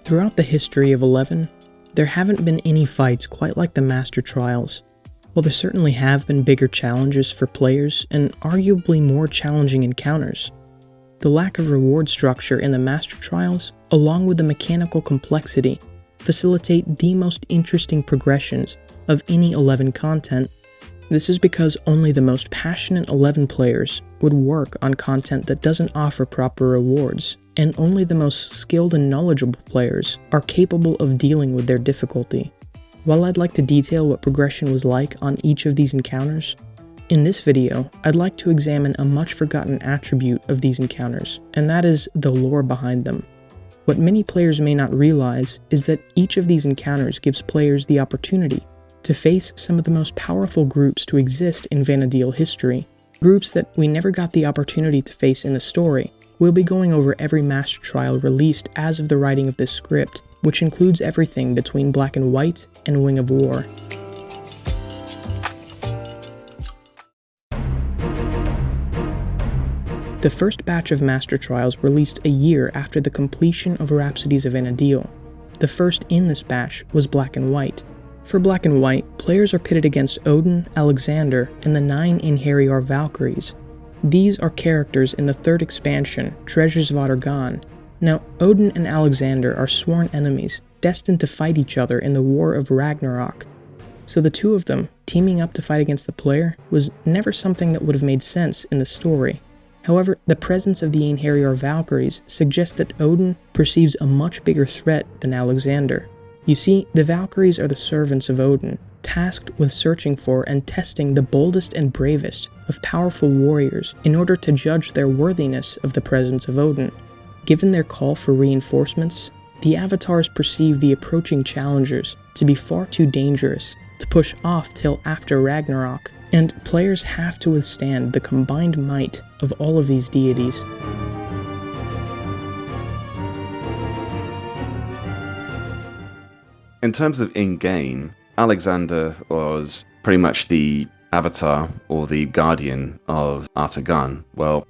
Throughout the history of 11, there haven't been any fights quite like the Master Trials. While there certainly have been bigger challenges for players and arguably more challenging encounters, the lack of reward structure in the Master Trials, along with the mechanical complexity, facilitate the most interesting progressions of any 11 content. This is because only the most passionate 11 players would work on content that doesn't offer proper rewards, and only the most skilled and knowledgeable players are capable of dealing with their difficulty. While I'd like to detail what progression was like on each of these encounters, in this video, I'd like to examine a much forgotten attribute of these encounters, and that is the lore behind them. What many players may not realize is that each of these encounters gives players the opportunity to face some of the most powerful groups to exist in Vana'diel history, groups that we never got the opportunity to face in the story. We'll be going over every Master Trial released as of the writing of this script, which includes everything between Black and White and Wing of War. The first batch of Master Trials released a year after the completion of Rhapsodies of Vana'diel. The first in this batch was Black and White. For Black and White, players are pitted against Odin, Alexander, and the 9 Einherjar Valkyries. These are characters in the third expansion, Treasures of Atargan. Now, Odin and Alexander are sworn enemies, destined to fight each other in the War of Ragnarok. So the two of them, teaming up to fight against the player, was never something that would have made sense in the story. However, the presence of the Einherjar Valkyries suggests that Odin perceives a much bigger threat than Alexander. You see, the Valkyries are the servants of Odin, tasked with searching for and testing the boldest and bravest of powerful warriors in order to judge their worthiness of the presence of Odin. Given their call for reinforcements, the avatars perceive the approaching challengers to be far too dangerous to push off till after Ragnarok, and players have to withstand the combined might of all of these deities. In terms of in-game, Alexander was pretty much the avatar or the guardian of Atargan. Well,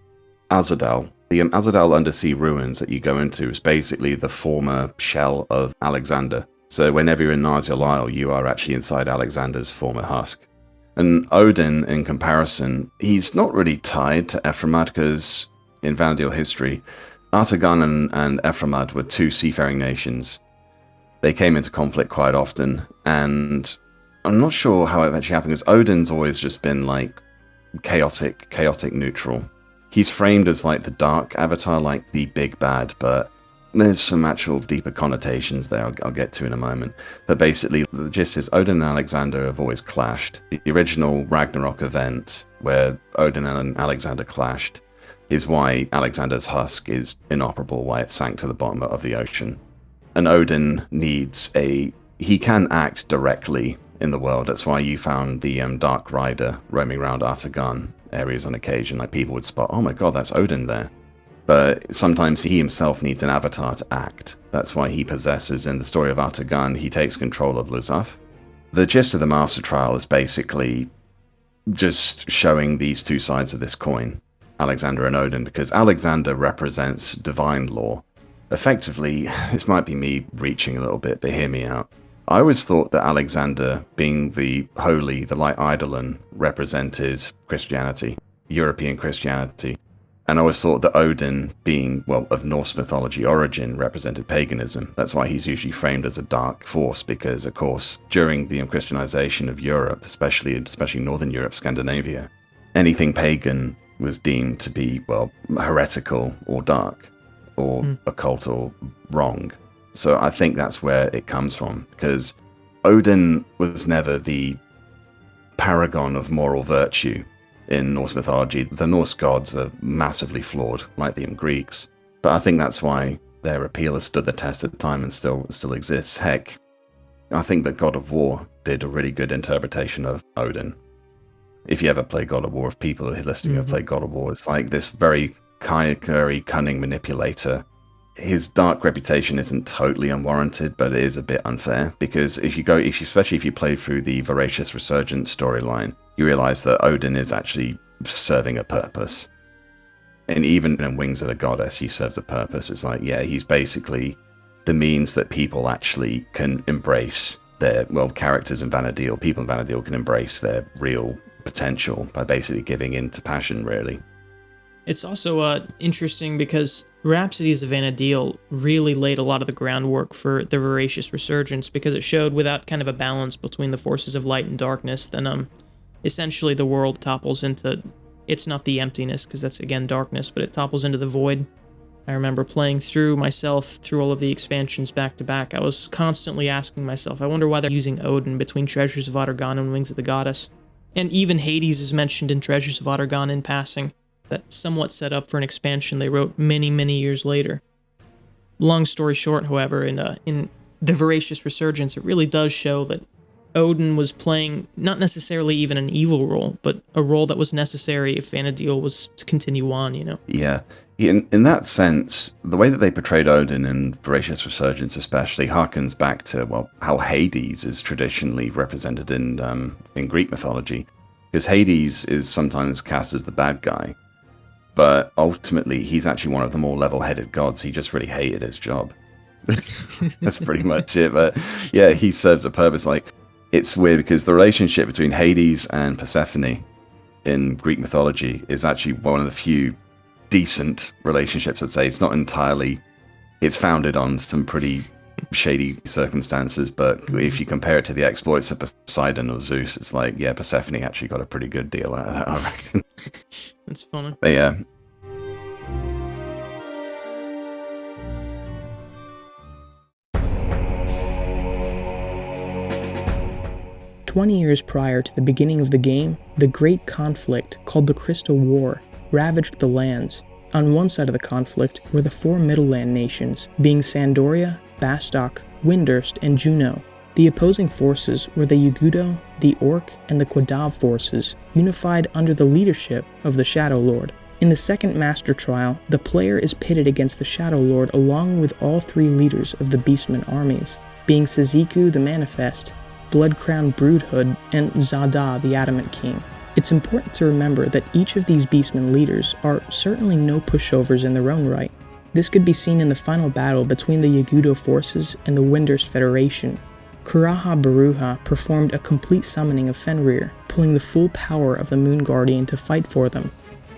Azadal. The Azadal undersea ruins that you go into is basically the former shell of Alexander. So whenever you're in Nazir Isle, you are actually inside Alexander's former husk. And Odin, in comparison, he's not really tied to Ephraimad because in Vana'diel history, Atargan and Ephraimad were two seafaring nations. They came into conflict quite often, and I'm not sure how it actually happened, because Odin's always just been like chaotic neutral. He's framed as like the dark avatar, like the big bad, but there's some actual deeper connotations there I'll get to in a moment. But basically, the gist is Odin and Alexander have always clashed. The original Ragnarok event, where Odin and Alexander clashed, is why Alexander's husk is inoperable, why it sank to the bottom of the ocean. And Odin needs he can act directly in the world. That's why you found the Dark Rider roaming around Atargan areas on occasion. Like people would spot, oh my god, that's Odin there. But sometimes he himself needs an avatar to act. That's why he possesses, in the story of Atargan, he takes control of Luzaf. The gist of the Master Trial is basically just showing these two sides of this coin, Alexander and Odin, because Alexander represents divine law. Effectively, this might be me reaching a little bit, but hear me out. I always thought that Alexander, being the holy, the light eidolon, represented Christianity, European Christianity. And I always thought that Odin, being, well, of Norse mythology origin, represented paganism. That's why he's usually framed as a dark force, because, of course, during the Christianization of Europe, especially Northern Europe, Scandinavia, anything pagan was deemed to be, well, heretical or dark, or occult or wrong. So I think that's where it comes from, because Odin was never the paragon of moral virtue in Norse mythology. The Norse gods are massively flawed, like the Greeks, but I think that's why their appeal has stood the test of time and still exists. Heck, I think that God of War did a really good interpretation of Odin. If you ever play God of War, if people are listening have played God of War, it's like this very cunning manipulator. His dark reputation isn't totally unwarranted, but it is a bit unfair, because especially if you play through the Voracious Resurgence storyline, you realize that Odin is actually serving a purpose. And even in Wings of the Goddess, he serves a purpose. It's like, yeah, he's basically the means that people actually can embrace characters in Vana'diel, people in Vana'diel can embrace their real potential by basically giving in to passion, really. It's also interesting because Rhapsodies of Vana'diel really laid a lot of the groundwork for the Voracious Resurgence, because it showed without kind of a balance between the forces of light and darkness, then essentially the world topples into, it's not the emptiness, because that's again darkness, but it topples into the void. I remember playing through all of the expansions back to back. I was constantly asking myself, I wonder why they're using Odin between Treasures of Atargan and Wings of the Goddess. And even Hades is mentioned in Treasures of Atargan in passing. That somewhat set up for an expansion they wrote many, many years later. Long story short, however, in the Voracious Resurgence, it really does show that Odin was playing not necessarily even an evil role, but a role that was necessary if Vana'diel was to continue on, you know? Yeah. In that sense, the way that they portrayed Odin in Voracious Resurgence especially harkens back to, how Hades is traditionally represented in Greek mythology. Because Hades is sometimes cast as the bad guy, but ultimately he's actually one of the more level-headed gods. He just really hated his job. That's pretty much it. But yeah, he serves a purpose. Like, it's weird because the relationship between Hades and Persephone in Greek mythology is actually one of the few decent relationships, I'd say. It's not entirely, it's founded on some pretty shady circumstances, but if you compare it to the exploits of Poseidon or Zeus, it's like, yeah, Persephone actually got a pretty good deal out of that, I reckon. That's funny. But yeah. Years prior to the beginning of the game, the Great Conflict, called the Crystal War, ravaged the lands. On one side of the conflict were the four Middleland nations, being Sandoria, Bastok, Windurst, and Juno. The opposing forces were the Yugudo, the Orc, and the Quadav forces, unified under the leadership of the Shadow Lord. In the second Master Trial, the player is pitted against the Shadow Lord along with all three leaders of the Beastman armies, being Seziku the Manifest, Blood-Crowned Broodhood, and Zada the Adamant King. It's important to remember that each of these Beastman leaders are certainly no pushovers in their own right. This could be seen in the final battle between the Yagudo forces and the Windurst Federation. Kuraha Baruha performed a complete summoning of Fenrir, pulling the full power of the Moon Guardian to fight for them.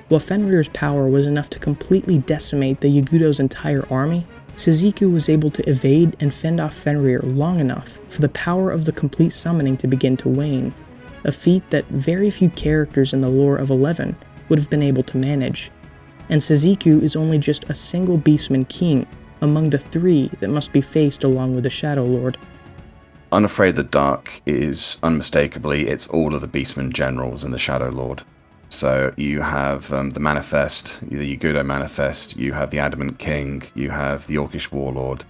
While Fenrir's power was enough to completely decimate the Yagudo's entire army, Seziku was able to evade and fend off Fenrir long enough for the power of the complete summoning to begin to wane, a feat that very few characters in the lore of 11 would have been able to manage. And Seziku is only just a single Beastman king among the three that must be faced along with the Shadow Lord. Unafraid the Dark is unmistakably, it's all of the Beastman generals and the Shadow Lord. So you have the Manifest, the Yagudo Manifest, you have the Adamant King, you have the Orcish Warlord.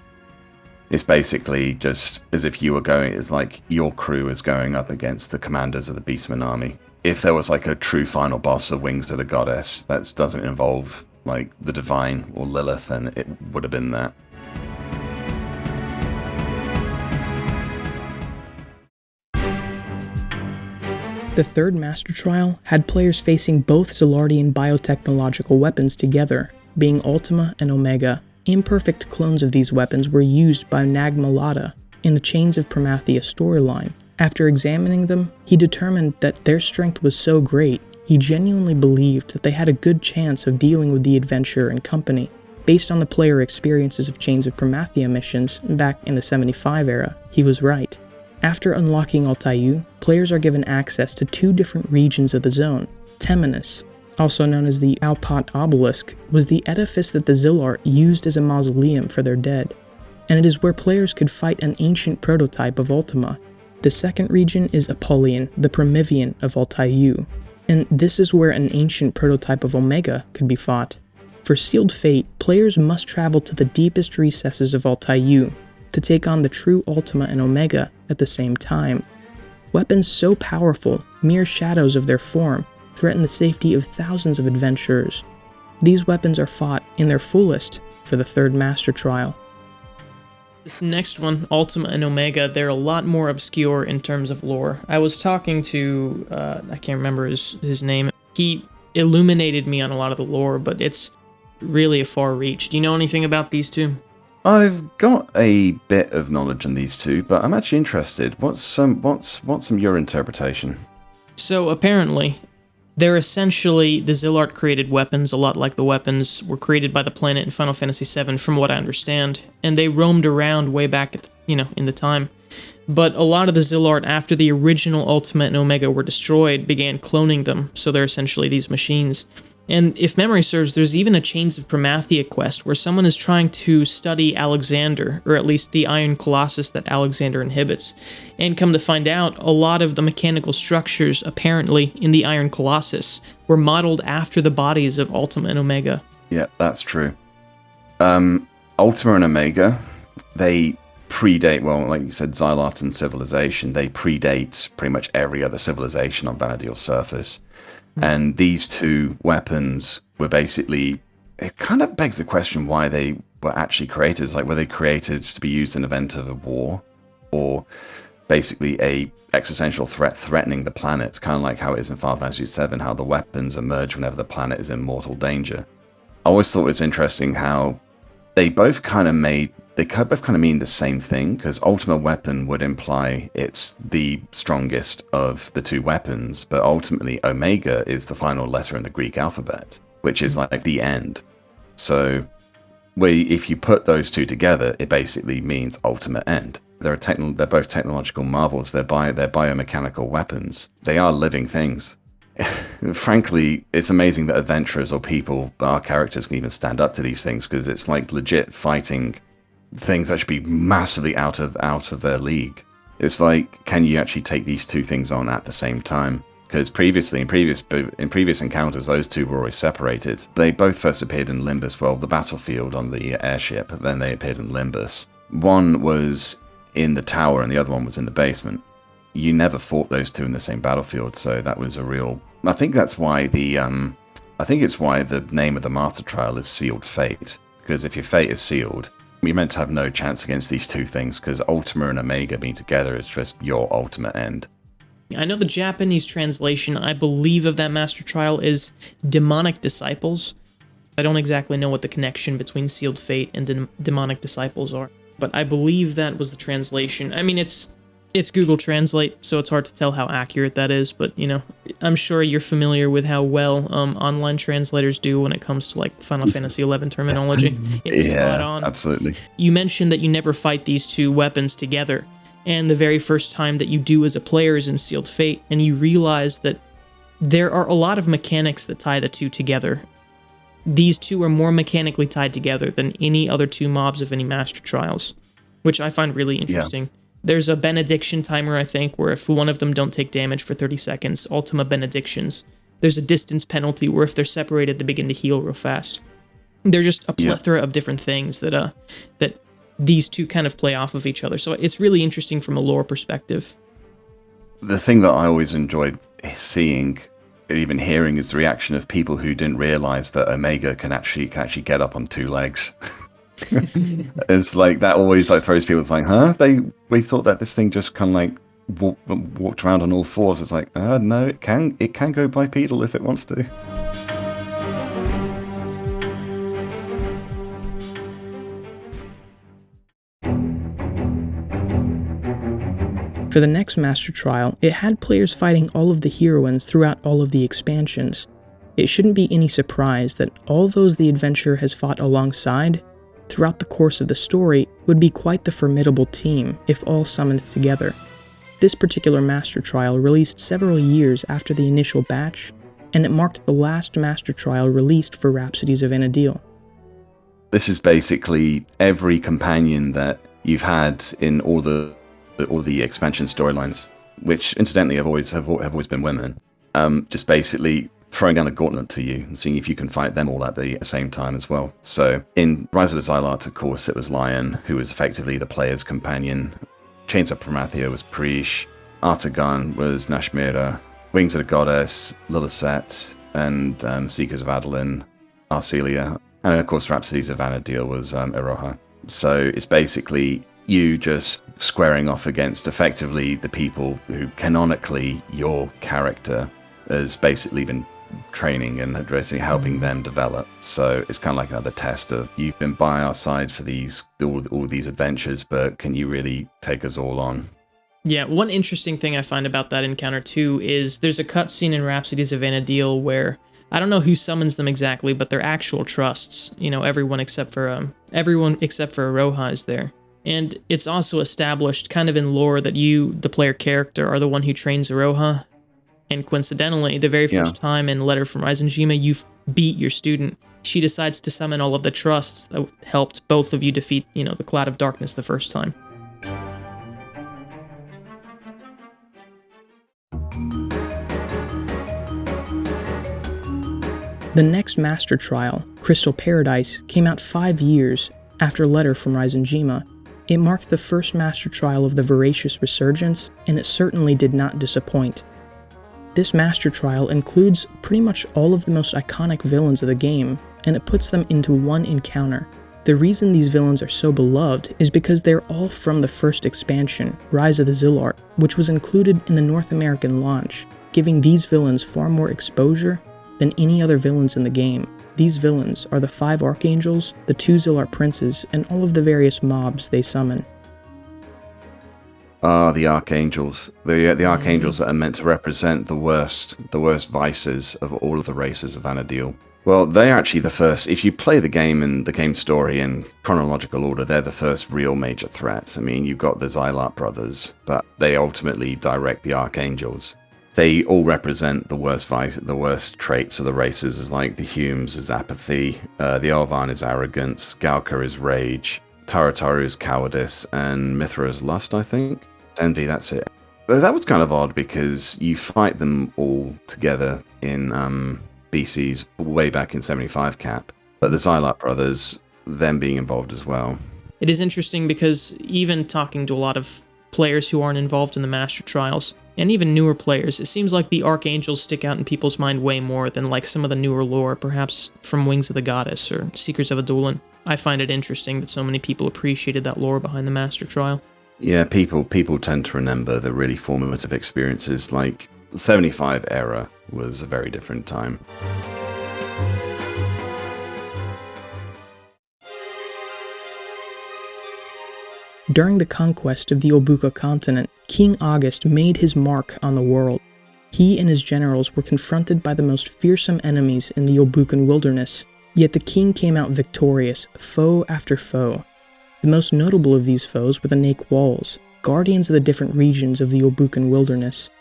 It's basically just as if you were going, it's like your crew is going up against the commanders of the Beastman army. If there was like a true final boss of Wings of the Goddess that doesn't involve like the Divine or Lilith, then it would have been that. The third Master Trial had players facing both Zelardian biotechnological weapons together, being Ultima and Omega. Imperfect clones of these weapons were used by Nagmalada in the Chains of Promathia storyline. After examining them, he determined that their strength was so great, he genuinely believed that they had a good chance of dealing with the adventurer and company. Based on the player experiences of Chains of Promathia missions back in the 75 era, he was right. After unlocking Altayu, players are given access to two different regions of the zone. Temenus, also known as the Alpat Obelisk, was the edifice that the Zilart used as a mausoleum for their dead, and it is where players could fight an ancient prototype of Ultima. The second region is Apollyon, the Promethean of Altayu, and this is where an ancient prototype of Omega could be fought. For Sealed Fate, players must travel to the deepest recesses of Altayu to take on the true Ultima and Omega at the same time. Weapons so powerful, mere shadows of their form, threaten the safety of thousands of adventurers. These weapons are fought in their fullest for the third Master Trial. This next one, Ultima and Omega, they're a lot more obscure in terms of lore. I was talking to, I can't remember his name. He illuminated me on a lot of the lore, but it's really a far reach. Do you know anything about these two? I've got a bit of knowledge on these two, but I'm actually interested. What's some your interpretation? So apparently, they're essentially the Zillart created weapons, a lot like the weapons were created by the planet in Final Fantasy VII, from what I understand, and they roamed around way back at in the time. But a lot of the Zillart, after the original Ultima and Omega were destroyed, began cloning them, so they're essentially these machines. And if memory serves, there's even a Chains of Promathia quest where someone is trying to study Alexander, or at least the Iron Colossus that Alexander inhibits. And come to find out, a lot of the mechanical structures, apparently, in the Iron Colossus were modeled after the bodies of Ultima and Omega. Yeah, that's true. Ultima and Omega, they predate, well, like you said, Xylat and Civilization, they predate pretty much every other civilization on Vana'diel's surface. And these two weapons were basically, it kind of begs the question why they were actually created. It's like, were they created to be used in event of a war, or basically a existential threat threatening the planet, kind of like how it is in Final Fantasy VII, how the weapons emerge whenever the planet is in mortal danger. I always thought it was interesting how they both kind of mean the same thing, because Ultima Weapon would imply it's the strongest of the two weapons, but ultimately Omega is the final letter in the Greek alphabet, which is like the end. So if you put those two together, it basically means ultimate end. They're both technological marvels. They're biomechanical weapons. They are living things. Frankly, it's amazing that adventurers or people, our characters, can even stand up to these things, because it's like legit fighting things that should be massively out of their league. It's like, can you actually take these two things on at the same time? Because previously, in previous encounters, those two were always separated. They both first appeared in Limbus, well, the battlefield on the airship, then they appeared in Limbus. One was in the tower and the other one was in the basement. You never fought those two in the same battlefield, so that was a real... I think that's why it's why the name of the Master Trial is Sealed Fate. Because if your fate is sealed, you're meant to have no chance against these two things, because Ultima and Omega being together is just your ultimate end. I know the Japanese translation, I believe, of that Master Trial is Demonic Disciples. I don't exactly know what the connection between Sealed Fate and Demonic Disciples are, but I believe that was the translation. I mean, it's Google Translate, so it's hard to tell how accurate that is, but, I'm sure you're familiar with how well online translators do when it comes to, like, Final Fantasy XI terminology. It's spot on. Absolutely. You mentioned that you never fight these two weapons together, and the very first time that you do as a player is in Sealed Fate, and you realize that there are a lot of mechanics that tie the two together. These two are more mechanically tied together than any other two mobs of any Master Trials, which I find really interesting. Yeah. There's a benediction timer, I think, where if one of them don't take damage for 30 seconds, Ultima benedictions. There's a distance penalty where if they're separated, they begin to heal real fast. They're just a plethora of different things that these two kind of play off of each other. So it's really interesting from a lore perspective. The thing that I always enjoyed seeing, even hearing, is the reaction of people who didn't realize that Omega can actually get up on two legs. It's like that always like throws people. It's like, huh? We thought that this thing just kind of like walked around on all fours. It's like, no, it can go bipedal if it wants to. For the next Master Trial, it had players fighting all of the heroines throughout all of the expansions. It shouldn't be any surprise that all those the adventurer has fought alongside throughout the course of the story would be quite the formidable team if all summoned together. This particular Master Trial released several years after the initial batch, and it marked the last Master Trial released for Rhapsodies of Vana'diel. This is basically every companion that you've had in all the expansion storylines, which incidentally have always been women. Just basically throwing down a gauntlet to you and seeing if you can fight them all at the same time as well. So in Rise of the Xylat, of course, it was Lion, who was effectively the player's companion. Chains of Promathia was Prish. Artagan was Nashmira. Wings of the Goddess, Lilithset, and Seekers of Adeline, Arcelia. And of course, Rhapsodies of Vana'diel was Iroha. So it's basically you just squaring off against effectively the people who canonically your character has basically been training and basically helping them develop. So it's kind of like another test of, you've been by our side for all these adventures, but can you really take us all on? Yeah, one interesting thing I find about that encounter too is there's a cutscene in Rhapsodies of Vana'diel where I don't know who summons them exactly, but they're actual trusts. You know, everyone except for Aroha is there. And it's also established kind of in lore that you, the player character, are the one who trains Aroha. And coincidentally, the very first time in Letter from Reisenjima, you beat your student. She decides to summon all of the trusts that helped both of you defeat, the Cloud of Darkness the first time. The next Master Trial, Crystal Paradise, came out 5 years after Letter from Reisenjima. It marked the first Master Trial of the Voracious Resurgence, and it certainly did not disappoint. This Master Trial includes pretty much all of the most iconic villains of the game, and it puts them into one encounter. The reason these villains are so beloved is because they're all from the first expansion, Rise of the Zilart, which was included in the North American launch, giving these villains far more exposure than any other villains in the game. These villains are the 5 Archangels, the 2 Zilart Princes, and all of the various mobs they summon. The Archangels. The Archangels that are meant to represent the worst vices of all of the races of Vana'diel. Well, they're actually the first. If you play the game and the game story in chronological order, they're the first real major threats. I mean, you've got the Xylart brothers, but they ultimately direct the Archangels. They all represent the worst traits of the races, as like the Humes is apathy, the Elvan is arrogance, Galka is rage, Tarataru is cowardice, and Mithra is lust, I think. Envy, that's it. But that was kind of odd because you fight them all together in BC's way back in 75 cap, but the Xylart brothers, them being involved as well. It is interesting because even talking to a lot of players who aren't involved in the Master Trials, and even newer players, it seems like the Archangels stick out in people's mind way more than like some of the newer lore, perhaps from Wings of the Goddess or Seekers of Adoulin. I find it interesting that so many people appreciated that lore behind the Master Trial. Yeah, people tend to remember the really formative experiences, like the 75 era was a very different time. During the conquest of the Obuka continent, King August made his mark on the world. He and his generals were confronted by the most fearsome enemies in the Obukan wilderness, yet the king came out victorious, foe after foe. The most notable of these foes were the Naik Walls, guardians of the different regions of the Obukan wilderness.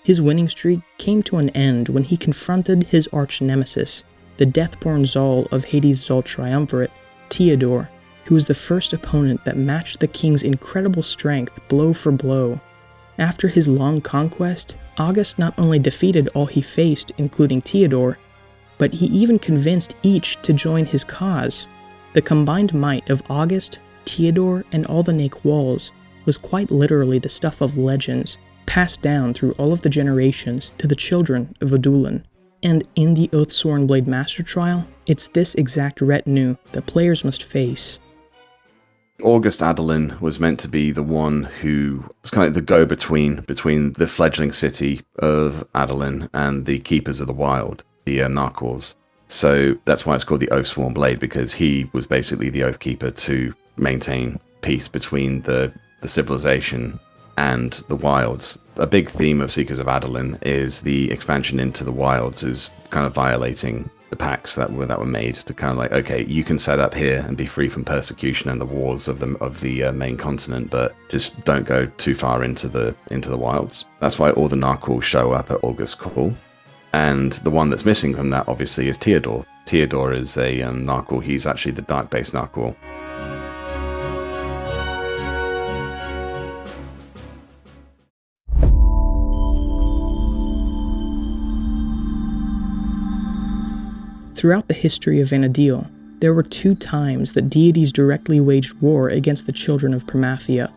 His winning streak came to an end when he confronted his arch-nemesis, the Deathborn Zal of Hades' Zal Triumvirate, Theodore, who was the first opponent that matched the king's incredible strength blow for blow. After his long conquest, August not only defeated all he faced, including Theodore, but he even convinced each to join his cause. The combined might of August, Theodore, and all the Naik Walls was quite literally the stuff of legends, passed down through all of the generations to the children of Adoulin. And in the Oathsworn Blade Master Trial, it's this exact retinue that players must face. August Adoulin was meant to be the one who was kind of the go-between between the fledgling city of Adoulin and the Keepers of the Wild, the Narquals. So that's why it's called the Oathsworn Blade, because he was basically the Oathkeeper to maintain peace between the civilization and the wilds. A big theme of Seekers of Adoulin is the expansion into the wilds is kind of violating the pacts that were made to kind of like, okay, you can set up here and be free from persecution and the wars of the main continent, but just don't go too far into the wilds. That's why all the Narquals show up at August's call, and the one that's missing from that obviously is Theodore. Theodore is a Narqual. He's actually the dark-based Narqual. Throughout the history of Vana'diel, there were 2 times that deities directly waged war against the children of Promathia.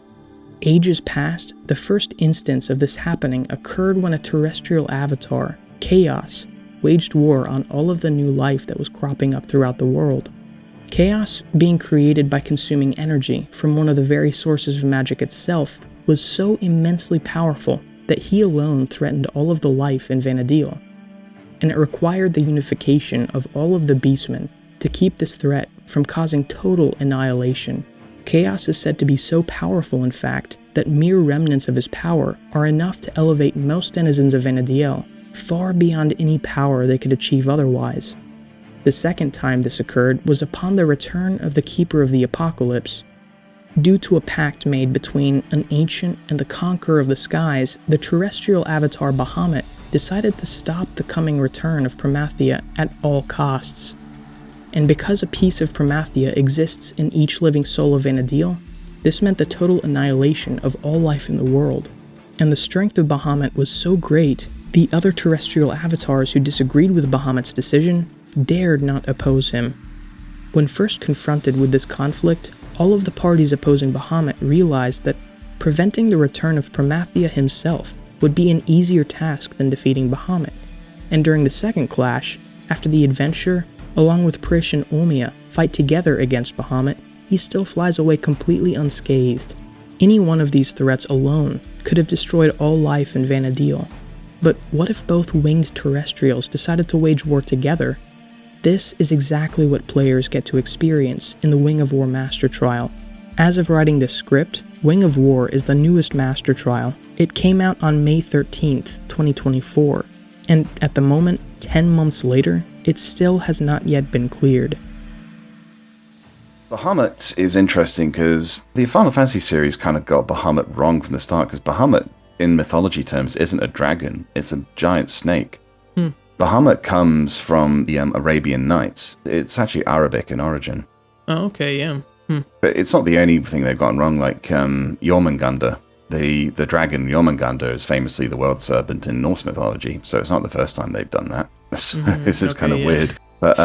Ages past, the first instance of this happening occurred when a terrestrial avatar, Chaos, waged war on all of the new life that was cropping up throughout the world. Chaos, being created by consuming energy from one of the very sources of magic itself, was so immensely powerful that he alone threatened all of the life in Vana'diel. and it required the unification of all of the beastmen to keep this threat from causing total annihilation. Chaos is said to be so powerful, in fact, that mere remnants of his power are enough to elevate most denizens of Vana'diel far beyond any power they could achieve otherwise. The second time this occurred was upon the return of the Keeper of the Apocalypse. Due to a pact made between an ancient and the Conqueror of the Skies, the terrestrial avatar Bahamut decided to stop the coming return of Promathia at all costs. And because a piece of Promathia exists in each living soul of Vana'diel, this meant the total annihilation of all life in the world. And the strength of Bahamut was so great, the other terrestrial avatars who disagreed with Bahamut's decision dared not oppose him. When first confronted with this conflict, all of the parties opposing Bahamut realized that preventing the return of Promathia himself would be an easier task than defeating Bahamut. And during the second clash, after the adventure, along with Prish and Olmia, fight together against Bahamut, he still flies away completely unscathed. Any one of these threats alone could have destroyed all life in Vana'diel. But what if both winged terrestrials decided to wage war together? This is exactly what players get to experience in the Wing of War Master Trial. As of writing this script, Wing of War is the newest Master Trial. It came out on May 13th, 2024, and at the moment, 10 months later, it still has not yet been cleared. Bahamut is interesting because the Final Fantasy series kind of got Bahamut wrong from the start, because Bahamut, in mythology terms, isn't a dragon, it's a giant snake. Bahamut comes from the Arabian Nights. It's actually Arabic in origin. Oh, okay, yeah. But it's not the only thing they've gotten wrong. Like Jormungandr, the dragon Jormungandr is famously the world serpent in Norse mythology, so it's not the first time they've done that. This is kind of weird. But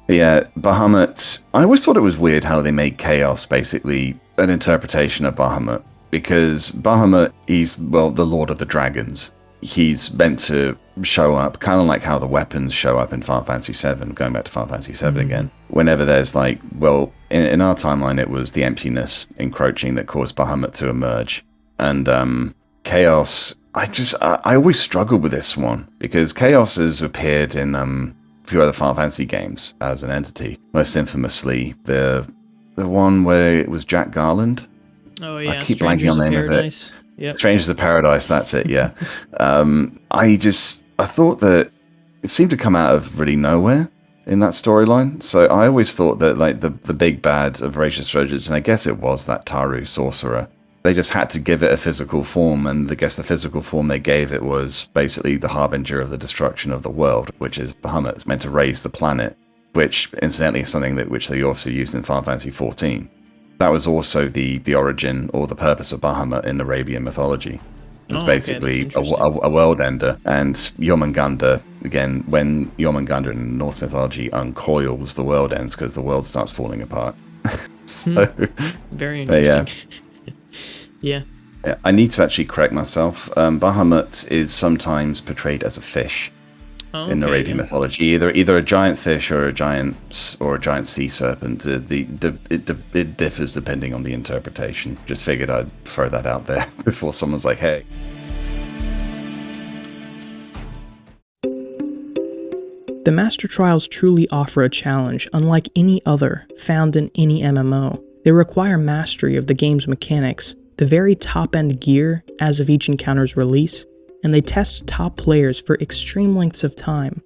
yeah, Bahamut, I always thought it was weird how they made Chaos basically an interpretation of Bahamut, because Bahamut is, well, the Lord of the Dragons. He's meant to show up, kind of like how the weapons show up in Final Fantasy VII, going back to Final Fantasy VII again. Whenever there's like, well, in our timeline, it was the emptiness encroaching that caused Bahamut to emerge. And Chaos, I always struggled with this one, because Chaos has appeared in a few other Final Fantasy games as an entity. Most infamously, the one where it was Jack Garland. Oh yeah, I keep blanking on the name of it. Yep. Strangers of Paradise, that's it, yeah. I thought that it seemed to come out of really nowhere in that storyline. So I always thought that like the big bad of Voracious Treasures, and I guess it was that Taru sorcerer, they just had to give it a physical form, and I guess the physical form they gave it was basically the harbinger of the destruction of the world, which is Bahamut. It's meant to raise the planet, which incidentally is something which they also used in Final Fantasy XIV. That was also the origin or the purpose of Bahamut in Arabian mythology. It was basically a world ender. And Jormungandr, again, when Jormungandr in Norse mythology uncoils, the world ends because the world starts falling apart. Very interesting. Yeah. I need to actually correct myself. Bahamut is sometimes portrayed as a fish. In Arabian mythology, either a giant fish or a giant sea serpent. It differs depending on the interpretation. Just figured I'd throw that out there before someone's like, "Hey." The Master Trials truly offer a challenge unlike any other found in any MMO. They require mastery of the game's mechanics, the very top-end gear as of each encounter's release, and they test top players for extreme lengths of time.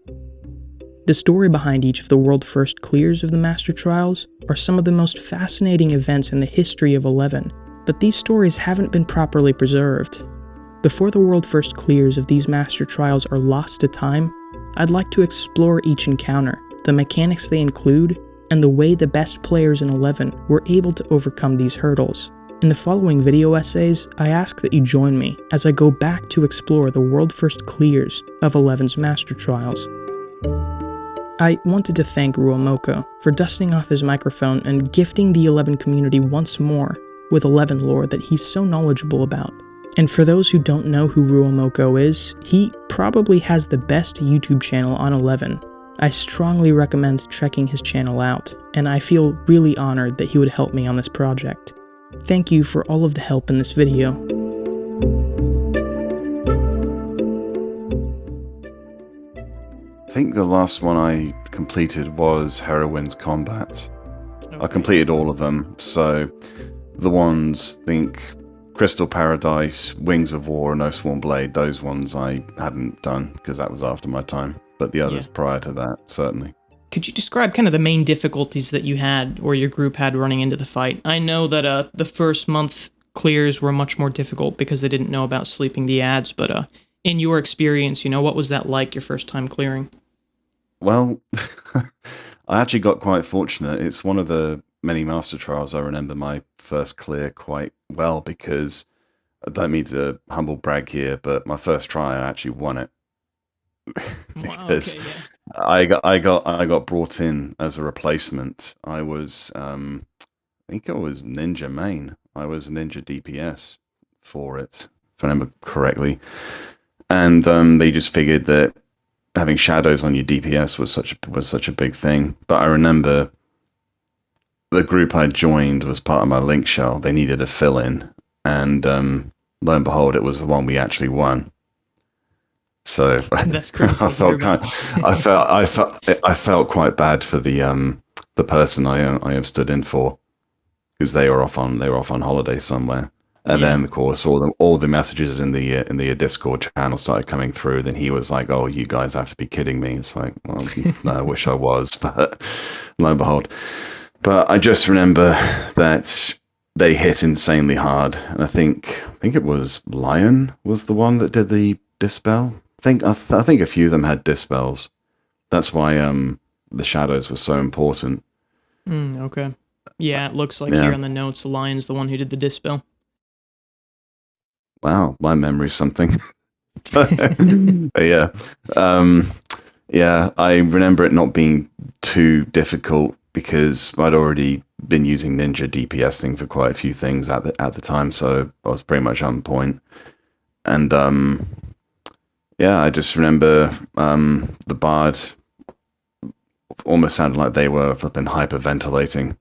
The story behind each of the world-first clears of the Master Trials are some of the most fascinating events in the history of 11, but these stories haven't been properly preserved. Before the world-first clears of these Master Trials are lost to time, I'd like to explore each encounter, the mechanics they include, and the way the best players in 11 were able to overcome these hurdles. In the following video essays, I ask that you join me as I go back to explore the world-first clears of 11's Master Trials. I wanted to thank Ruaumoko for dusting off his microphone and gifting the 11 community once more with 11 lore that he's so knowledgeable about. And for those who don't know who Ruaumoko is, he probably has the best YouTube channel on 11. I strongly recommend checking his channel out, and I feel really honored that he would help me on this project. Thank you for all of the help in this video. think the last one I completed was Heroine's Combat. Okay. I completed all of them, so the ones, think Crystal Paradise, Wings of War, and Oathsworn Blade, those ones I hadn't done because that was after my time, but the others prior to that, certainly. Could you describe kind of the main difficulties that you had or your group had running into the fight? I know that the first month clears were much more difficult because they didn't know about sleeping the ads, but in your experience, what was that like your first time clearing? Well, I actually got quite fortunate. It's one of the many master trials I remember my first clear quite well because I don't mean to humble brag here, but my first try I actually won it. Because I got brought in as a replacement. I was I think I was Ninja main. I was Ninja DPS for it, if I remember correctly. And they just figured that having shadows on your DPS was such a big thing. But I remember the group I joined was part of my link shell. They needed a fill in, and lo and behold, it was the one we actually won. So that's crazy. I felt quite bad for the person I stood in for because they were off on holiday somewhere. And then, of course, all the messages in the Discord channel started coming through. Then he was like, "Oh, you guys have to be kidding me!" It's like, well, no, I wish I was, but lo and behold. But I just remember that they hit insanely hard, and I think it was Lion was the one that did the dispel. I think a few of them had dispels. That's why the shadows were so important. Okay. Yeah, it looks like here on the notes, the Lion's the one who did the dispel. Wow, my memory's something. Yeah. Yeah, I remember it not being too difficult because I'd already been using Ninja DPSing for quite a few things at the time, so I was pretty much on point. And yeah, I just remember the Bard almost sounded like they were flipping hyperventilating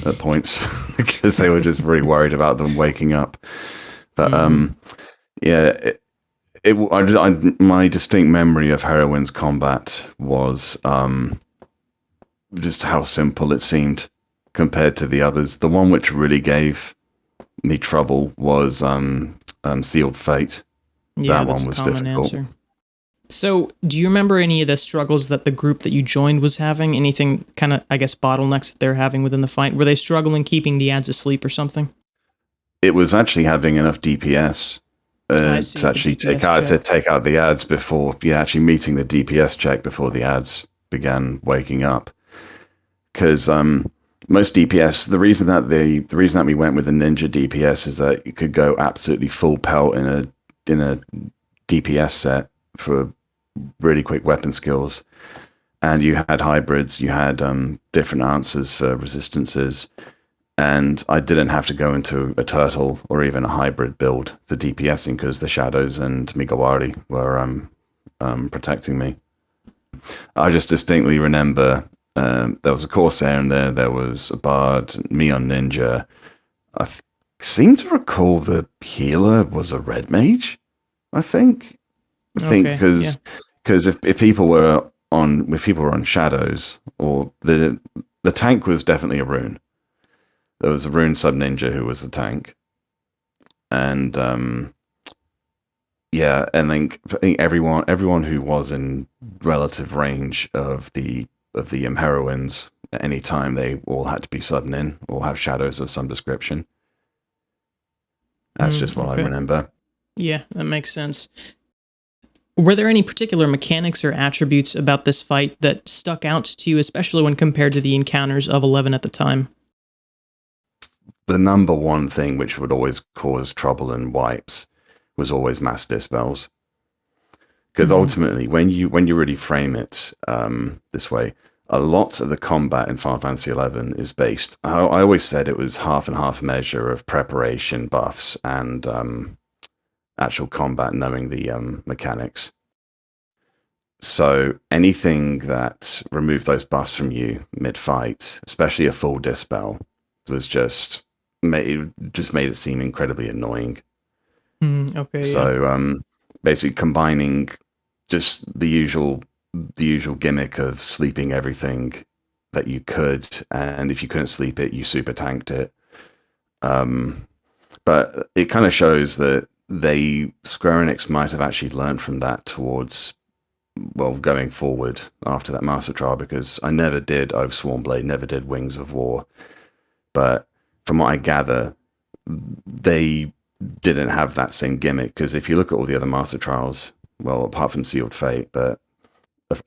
at points because they were just very worried about them waking up. But yeah, my distinct memory of Heroine's Combat was just how simple it seemed compared to the others. The one which really gave me trouble was Sealed Fate. Yeah, that one was difficult. Answer. So, do you remember any of the struggles that the group that you joined was having? Anything kind of, I guess, bottlenecks that they're having within the fight? Were they struggling keeping the ads asleep or something? It was actually having enough DPS to actually take out the ads before, actually meeting the DPS check before the ads began waking up. Because most DPS, the reason that we went with the Ninja DPS is that you could go absolutely full pelt in a DPS set for really quick weapon skills, and you had hybrids, you had different answers for resistances. And I didn't have to go into a turtle or even a hybrid build for DPSing because the shadows and Migawari were protecting me. I just distinctly remember there was a Corsair in there, there was a Bard, me on Ninja. I seem to recall the healer was a red mage, I think. Because if people were on shadows, or the tank was definitely a rune. There was a rune sub ninja who was the tank, and and then I think everyone who was in relative range of the heroines at any time, they all had to be sudden in or have shadows of some description. That's just what I remember. Yeah, that makes sense. Were there any particular mechanics or attributes about this fight that stuck out to you, especially when compared to the encounters of 11 at the time? The number one thing which would always cause trouble and wipes was always mass dispels. Because ultimately, when you really frame it this way, a lot of the combat in Final Fantasy XI is based. I always said it was half and half measure of preparation buffs and actual combat, knowing the mechanics. So anything that removed those buffs from you mid-fight, especially a full dispel, was just made it seem incredibly annoying. Okay. So basically combining just the usual the usual gimmick of sleeping everything that you could, and if you couldn't sleep it, you super tanked it. But it kind of shows that Square Enix might have actually learned from that towards, well, going forward after that Master Trial, because I never did Oathsworn Blade, never did Wings of War, but from what I gather, they didn't have that same gimmick, because if you look at all the other Master Trials, well, apart from Sealed Fate, but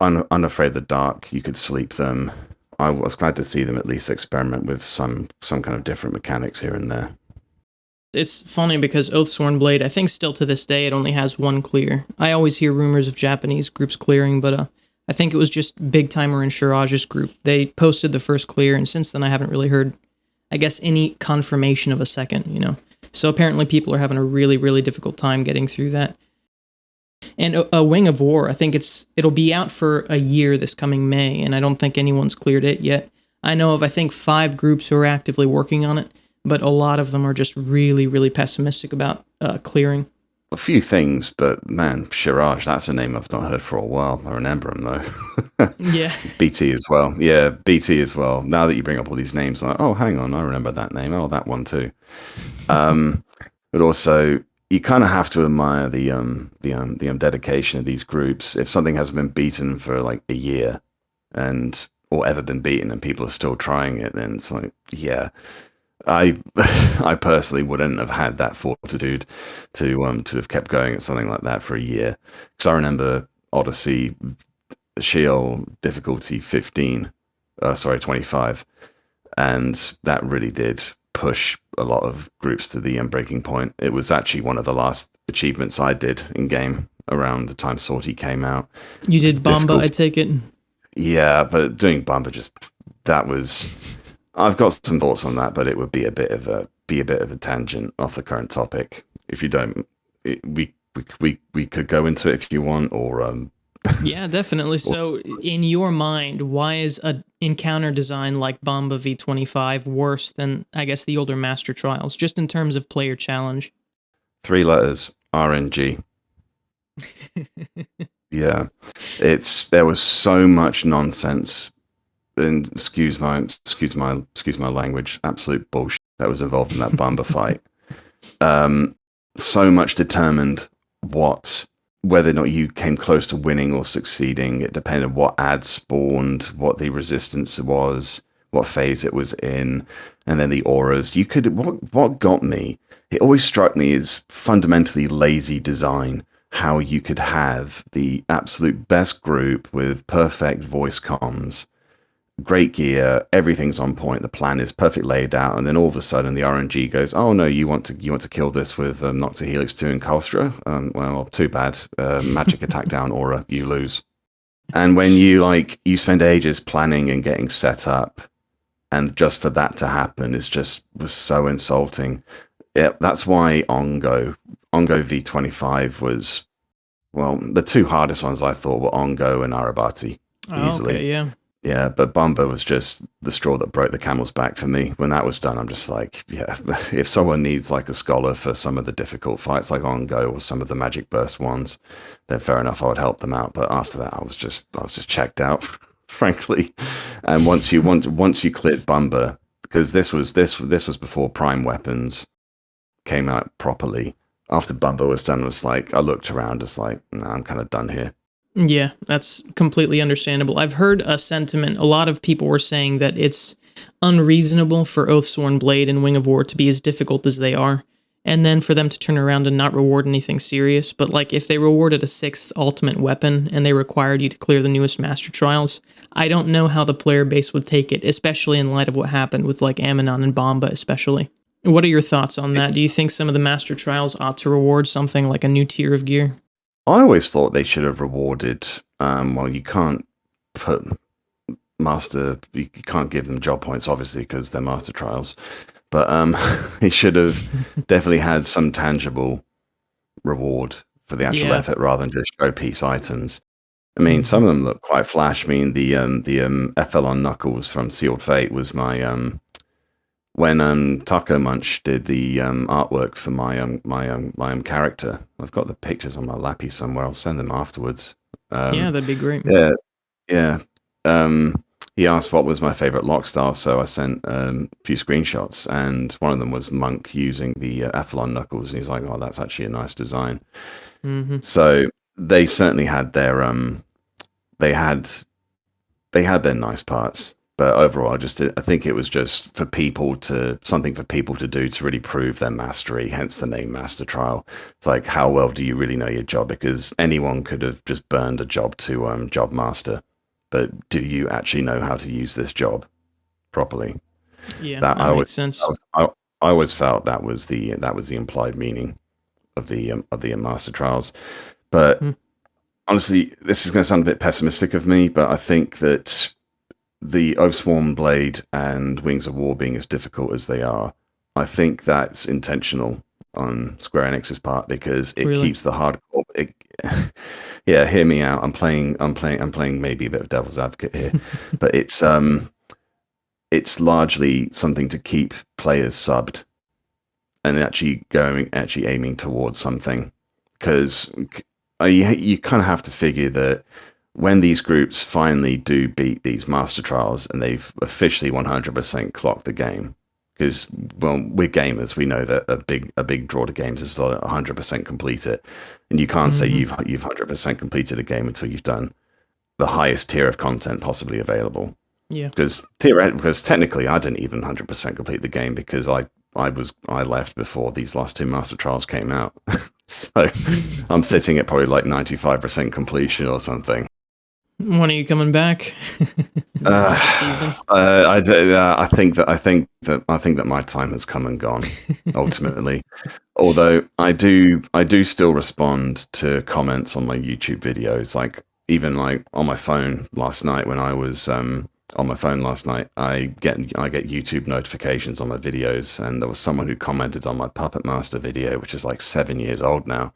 Unafraid of the Dark, you could sleep them. I was glad to see them at least experiment with some kind of different mechanics here and there. It's funny because Oathsworn Blade, I think still to this day, it only has one clear. I always hear rumors of Japanese groups clearing, but I think it was just Big Timer and Shirage's group. They posted the first clear, and since then I haven't really heard, I guess, any confirmation of a second, you know? So apparently people are having a really, really difficult time getting through that. And a Wing of War, I think it'll be out for a year this coming May, and I don't think anyone's cleared it yet. I know of, I think, 5 groups who are actively working on it, but a lot of them are just really, really pessimistic about clearing. A few things, but man, Shiraj, that's a name I've not heard for a while. I remember him though. Yeah. BT as well. Yeah, BT as well. Now that you bring up all these names, like, oh, hang on, I remember that name. Oh, that one too. But also, you kind of have to admire the dedication of these groups. If something hasn't been beaten for like a year, or ever been beaten, and people are still trying it, then it's like, yeah. I personally wouldn't have had that fortitude to have kept going at something like that for a year. Because I remember Odyssey, Sheol difficulty 25, and that really did push a lot of groups to the breaking point. It was actually one of the last achievements I did in game around the time Sortie came out. You did Bamba, I take it. Yeah, but doing Bamba that was. I've got some thoughts on that, but it would be a bit of a tangent off the current topic. If you don't, we could go into it if you want, or yeah, definitely. So, in your mind, why is an encounter design like Bamba V25 worse than, I guess, the older Master Trials, just in terms of player challenge? 3 letters, RNG. Yeah, there was so much nonsense. And excuse my language, absolute bullshit that was involved in that Bamba fight. So much determined whether or not you came close to winning or succeeding. It depended on what ad spawned, what the resistance was, what phase it was in, and then the auras. What got me? It always struck me as fundamentally lazy design. How you could have the absolute best group with perfect voice comms, great gear, everything's on point, the plan is perfect laid out, and then all of a sudden the RNG goes, oh no, you want to kill this with Nocta Helix 2 and Kalstra? Well, too bad. Magic attack down aura, you lose. And when you spend ages planning and getting set up, and just for that to happen was so insulting. Yeah, that's why Ongo V25 was, well, the 2 hardest ones I thought were Ongo and Arabati. Easily. Okay, yeah. Yeah, but Bamba was just the straw that broke the camel's back for me. When that was done, I'm just like, yeah, if someone needs like a scholar for some of the difficult fights like Ongo or some of the Magic Burst ones, then fair enough, I would help them out. But after that, I was just checked out, frankly. And once you cleared Bamba, because this was before Prime Weapons came out properly. After Bamba was done, I looked around, just like, nah, I'm kind of done here. Yeah, that's completely understandable. I've heard a sentiment, a lot of people were saying that it's unreasonable for Oathsworn Blade and Wing of War to be as difficult as they are, and then for them to turn around and not reward anything serious. But like, if they rewarded a 6th ultimate weapon and they required you to clear the newest Master Trials, I don't know how the player base would take it, especially in light of what happened with like Ammonon and Bamba especially. What are your thoughts on that? Do you think some of the Master Trials ought to reward something like a new tier of gear? I always thought they should have rewarded, well, you can't put you can't give them job points, obviously, because they're Master Trials, but they should have definitely had some tangible reward for the actual effort rather than just showpiece items. I mean, some of them look quite flash. I mean, the FL on Knuckles from Sealed Fate was my when Taco Munch did the artwork for my character. I've got the pictures on my lappy somewhere. I'll send them afterwards. Yeah, that'd be great. Yeah, yeah. He asked what was my favorite lock style, so I sent a few screenshots, and one of them was Monk using the Athlon knuckles, and he's like, "Oh, that's actually a nice design." Mm-hmm. So they certainly had their they had they had their nice parts, but overall, I think it was just something for people to do to really prove their mastery. Hence the name Master Trial. It's like, how well do you really know your job? Because anyone could have just burned a job to job master, but do you actually know how to use this job properly? Yeah, That that makes sense. I always felt that was the implied meaning of the Master Trials, but. Hmm. Honestly, this is going to sound a bit pessimistic of me, but I think that the Oathsworn Blade and Wings of War being as difficult as they are, I think that's intentional on Square Enix's part because it Really? keeps the hardcore. Yeah, hear me out. I'm playing maybe a bit of devil's advocate here, but it's largely something to keep players subbed and actually aiming towards something because you kind of have to figure that when these groups finally do beat these master trials and they've officially 100% clocked the game, because well, we're gamers, we know that a big draw to games is to 100% complete it, and you can't say you've 100% completed a game until you've done the highest tier of content possibly available. Yeah. Because technically I didn't even 100% complete the game because I left before these last two master trials came out. So I'm sitting at probably like 95% completion or something. When are you coming back? I think that my time has come and gone ultimately. Although I do still respond to comments on my YouTube videos, like even like on my phone last night when I was on my phone last night, I get YouTube notifications on my videos, and there was someone who commented on my Puppet Master video, which is like 7 years old now.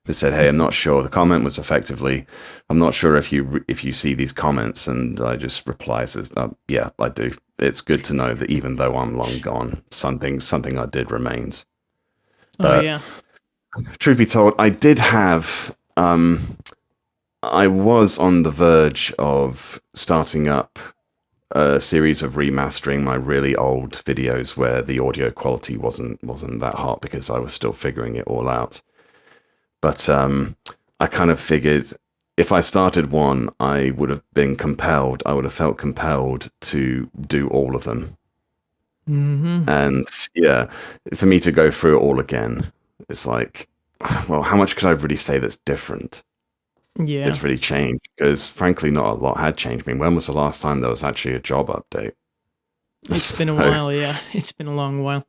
They said, "Hey, I'm not sure." The comment was effectively, "I'm not sure if you see these comments," and I just reply says, "Yeah, I do. It's good to know that even though I'm long gone, something I did remains." Oh But yeah. truth be told, I was on the verge of starting up a series of remastering my really old videos where the audio quality wasn't that hot because I was still figuring it all out. But I kind of figured if I started one, I would have felt compelled to do all of them. Mm-hmm. And yeah, for me to go through it all again, it's like, well, how much could I really say that's different? Yeah. It's really changed because frankly, not a lot had changed. I mean, when was the last time there was actually a job update? It's been a while, yeah. It's been a long while.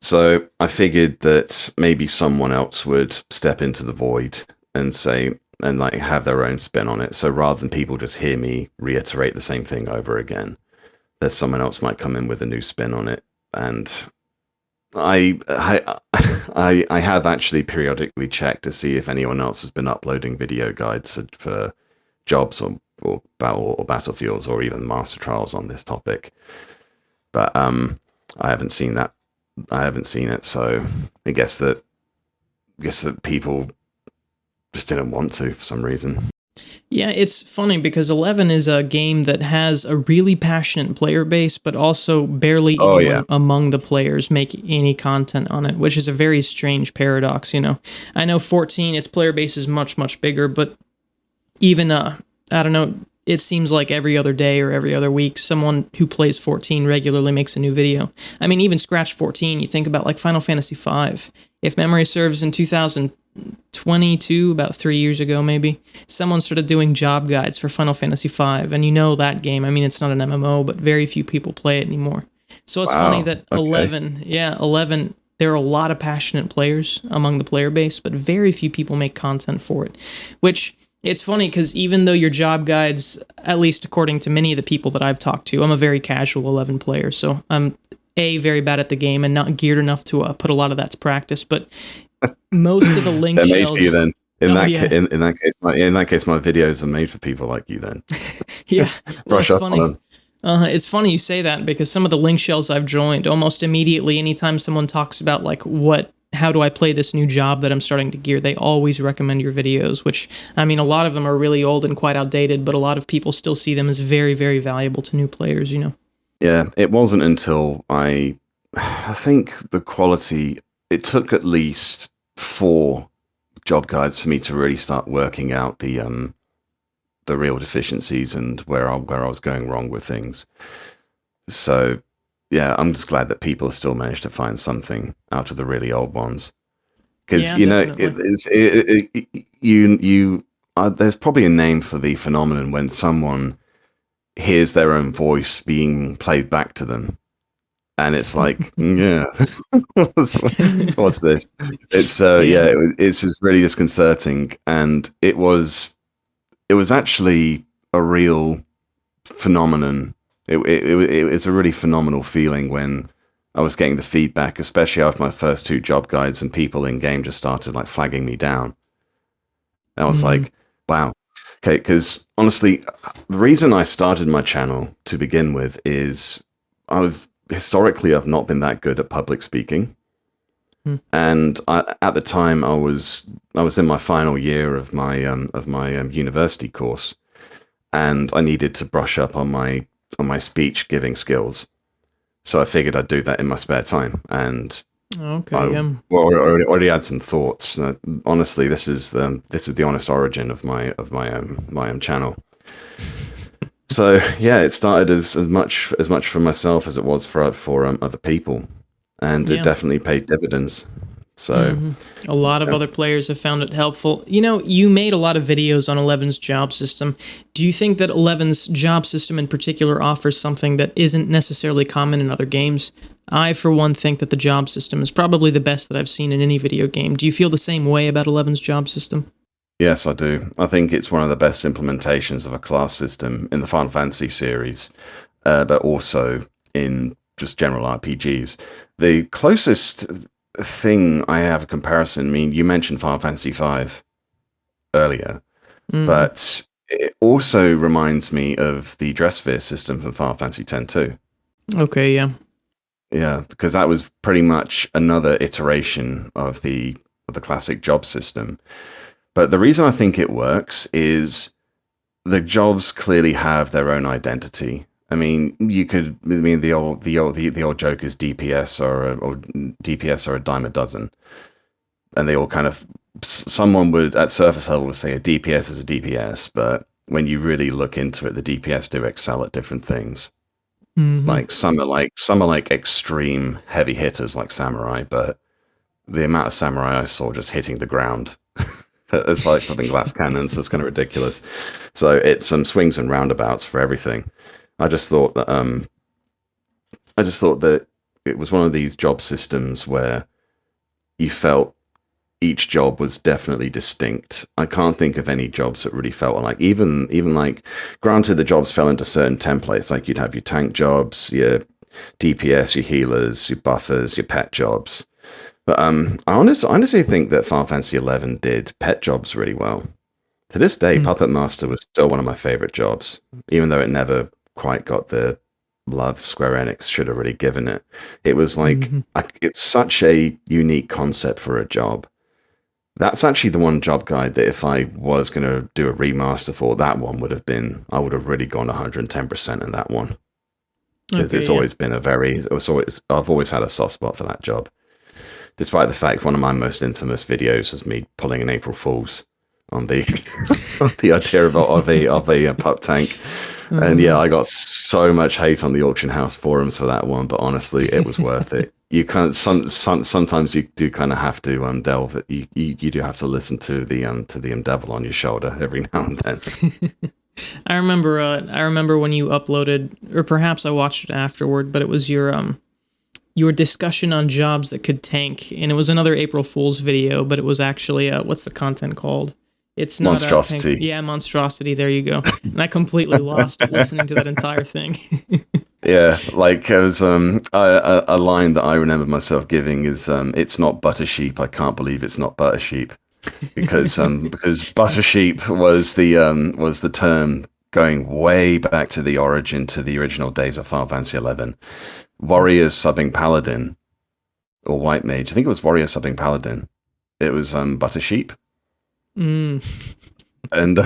So I figured that maybe someone else would step into the void and say, and like have their own spin on it. So rather than people just hear me reiterate the same thing over again, there's someone else might come in with a new spin on it. And I have actually periodically checked to see if anyone else has been uploading video guides for jobs or battlefields or even master trials on this topic. But I haven't seen that. I haven't seen it, so I guess that people just didn't want to for some reason. Yeah, it's funny because 11 is a game that has a really passionate player base, but also barely anyone among the players make any content on it, which is a very strange paradox, you know. I know 14, its player base is much, much bigger, but even, I don't know, it seems like every other day or every other week, someone who plays 14 regularly makes a new video. I mean, even scratch 14, you think about like Final Fantasy V. If memory serves, in 2022, about 3 years ago maybe, someone started doing job guides for Final Fantasy V, and you know that game. I mean, it's not an MMO, but very few people play it anymore. So it's funny that 11, there are a lot of passionate players among the player base, but very few people make content for it, which... It's funny because even though your job guides, at least according to many of the people that I've talked to, I'm a very casual 11 player, so I'm very bad at the game and not geared enough to put a lot of that to practice. But most of the link shells... They're made for you then. In that case, my videos are made for people like you then. Yeah, Brush up on them. It's funny you say that because some of the link shells I've joined, almost immediately, anytime someone talks about like what how do I play this new job that I'm starting to gear, they always recommend your videos, which, I mean, a lot of them are really old and quite outdated, but a lot of people still see them as very, very valuable to new players, you know? Yeah, it wasn't until I think the quality, it took at least 4 job guides for me to really start working out the real deficiencies and where I was going wrong with things. So yeah, I'm just glad that people still managed to find something out of the really old ones. Because Yeah, you know, definitely. there's probably a name for the phenomenon when someone hears their own voice being played back to them, and it's like, yeah, what's this? It's Yeah. it's just really disconcerting, and it was actually a real phenomenon. It's a really phenomenal feeling when I was getting the feedback, especially after my first 2 job guides, and people in game just started like flagging me down. And I was Mm, like, wow. Okay, because honestly, the reason I started my channel to begin with is I've not been that good at public speaking. mm. And at the time, I was in my final year of my university course, and I needed to brush up on my speech giving skills. So I figured I'd do that in my spare time, and Okay, I yeah. already had some thoughts. Honestly, this is the honest origin of my own channel. So yeah, it started as much for myself as it was for other people, and it Yeah. definitely paid dividends. So hmm A lot of yeah. other players have found it helpful. You know, you made a lot of videos on Eleven's job system. Do you think that Eleven's job system in particular offers something that isn't necessarily common in other games? I, for one, think that the job system is probably the best that I've seen in any video game. Do you feel the same way about Eleven's job system? Yes, I do. I think it's one of the best implementations of a class system in the Final Fantasy series, but also in just general RPGs. The closest thing I have a comparison, I mean, you mentioned Final Fantasy V earlier, hmm but it also reminds me of the Dress Sphere system from Final Fantasy X too. Okay, yeah. Yeah, because that was pretty much another iteration of the classic job system. But the reason I think it works is the jobs clearly have their own identity. I mean, the old joke is DPS or DPS or a dime a dozen, and they all kind of someone would at surface level would say a DPS is a DPS, but when you really look into it, the DPS do excel at different things. hmm Like some are like extreme heavy hitters like samurai, but the amount of samurai I saw just hitting the ground, it's like flipping glass cannons. So it's kind of ridiculous. So it's some swings and roundabouts for everything. I just thought that it was one of these job systems where you felt each job was definitely distinct. I can't think of any jobs that really felt like even like granted the jobs fell into certain templates, like you'd have your tank jobs, your DPS, your healers, your buffers, your pet jobs. But honestly think that Final Fantasy XI did pet jobs really well. To this day, Puppet Master was still one of my favorite jobs, even though it never quite got the love Square Enix should have really given it. It was like hmm it's such a unique concept for a job. That's actually the one job guide that if I was going to do a remaster for, that one would have been, I would have really gone 110% in that one. Because Okay, it's yeah. always been I've always had a soft spot for that job. Despite the fact one of my most infamous videos was me pulling an April Fool's on the on the idea of a pup tank. And yeah, uh, I got so much hate on the auction house forums for that one, but honestly, it was worth it. You can't. Sometimes you do kind of have to delve. You do have to listen to the devil on your shoulder every now and then. I remember when you uploaded, or perhaps I watched it afterward, but it was your discussion on jobs that could tank, and it was another April Fool's video, but it was actually what's the content called? It's not a tank. Monstrosity. Yeah, monstrosity. There you go. And I completely lost it listening to that entire thing. Yeah, like it was a line that I remember myself giving is it's not butter sheep. I can't believe it's not butter sheep. Because butter sheep was the term going way back to the origin to the original days of Final Fantasy XI. Warriors subbing paladin or white mage. I think it was warrior something paladin. It was butter sheep. Mm. And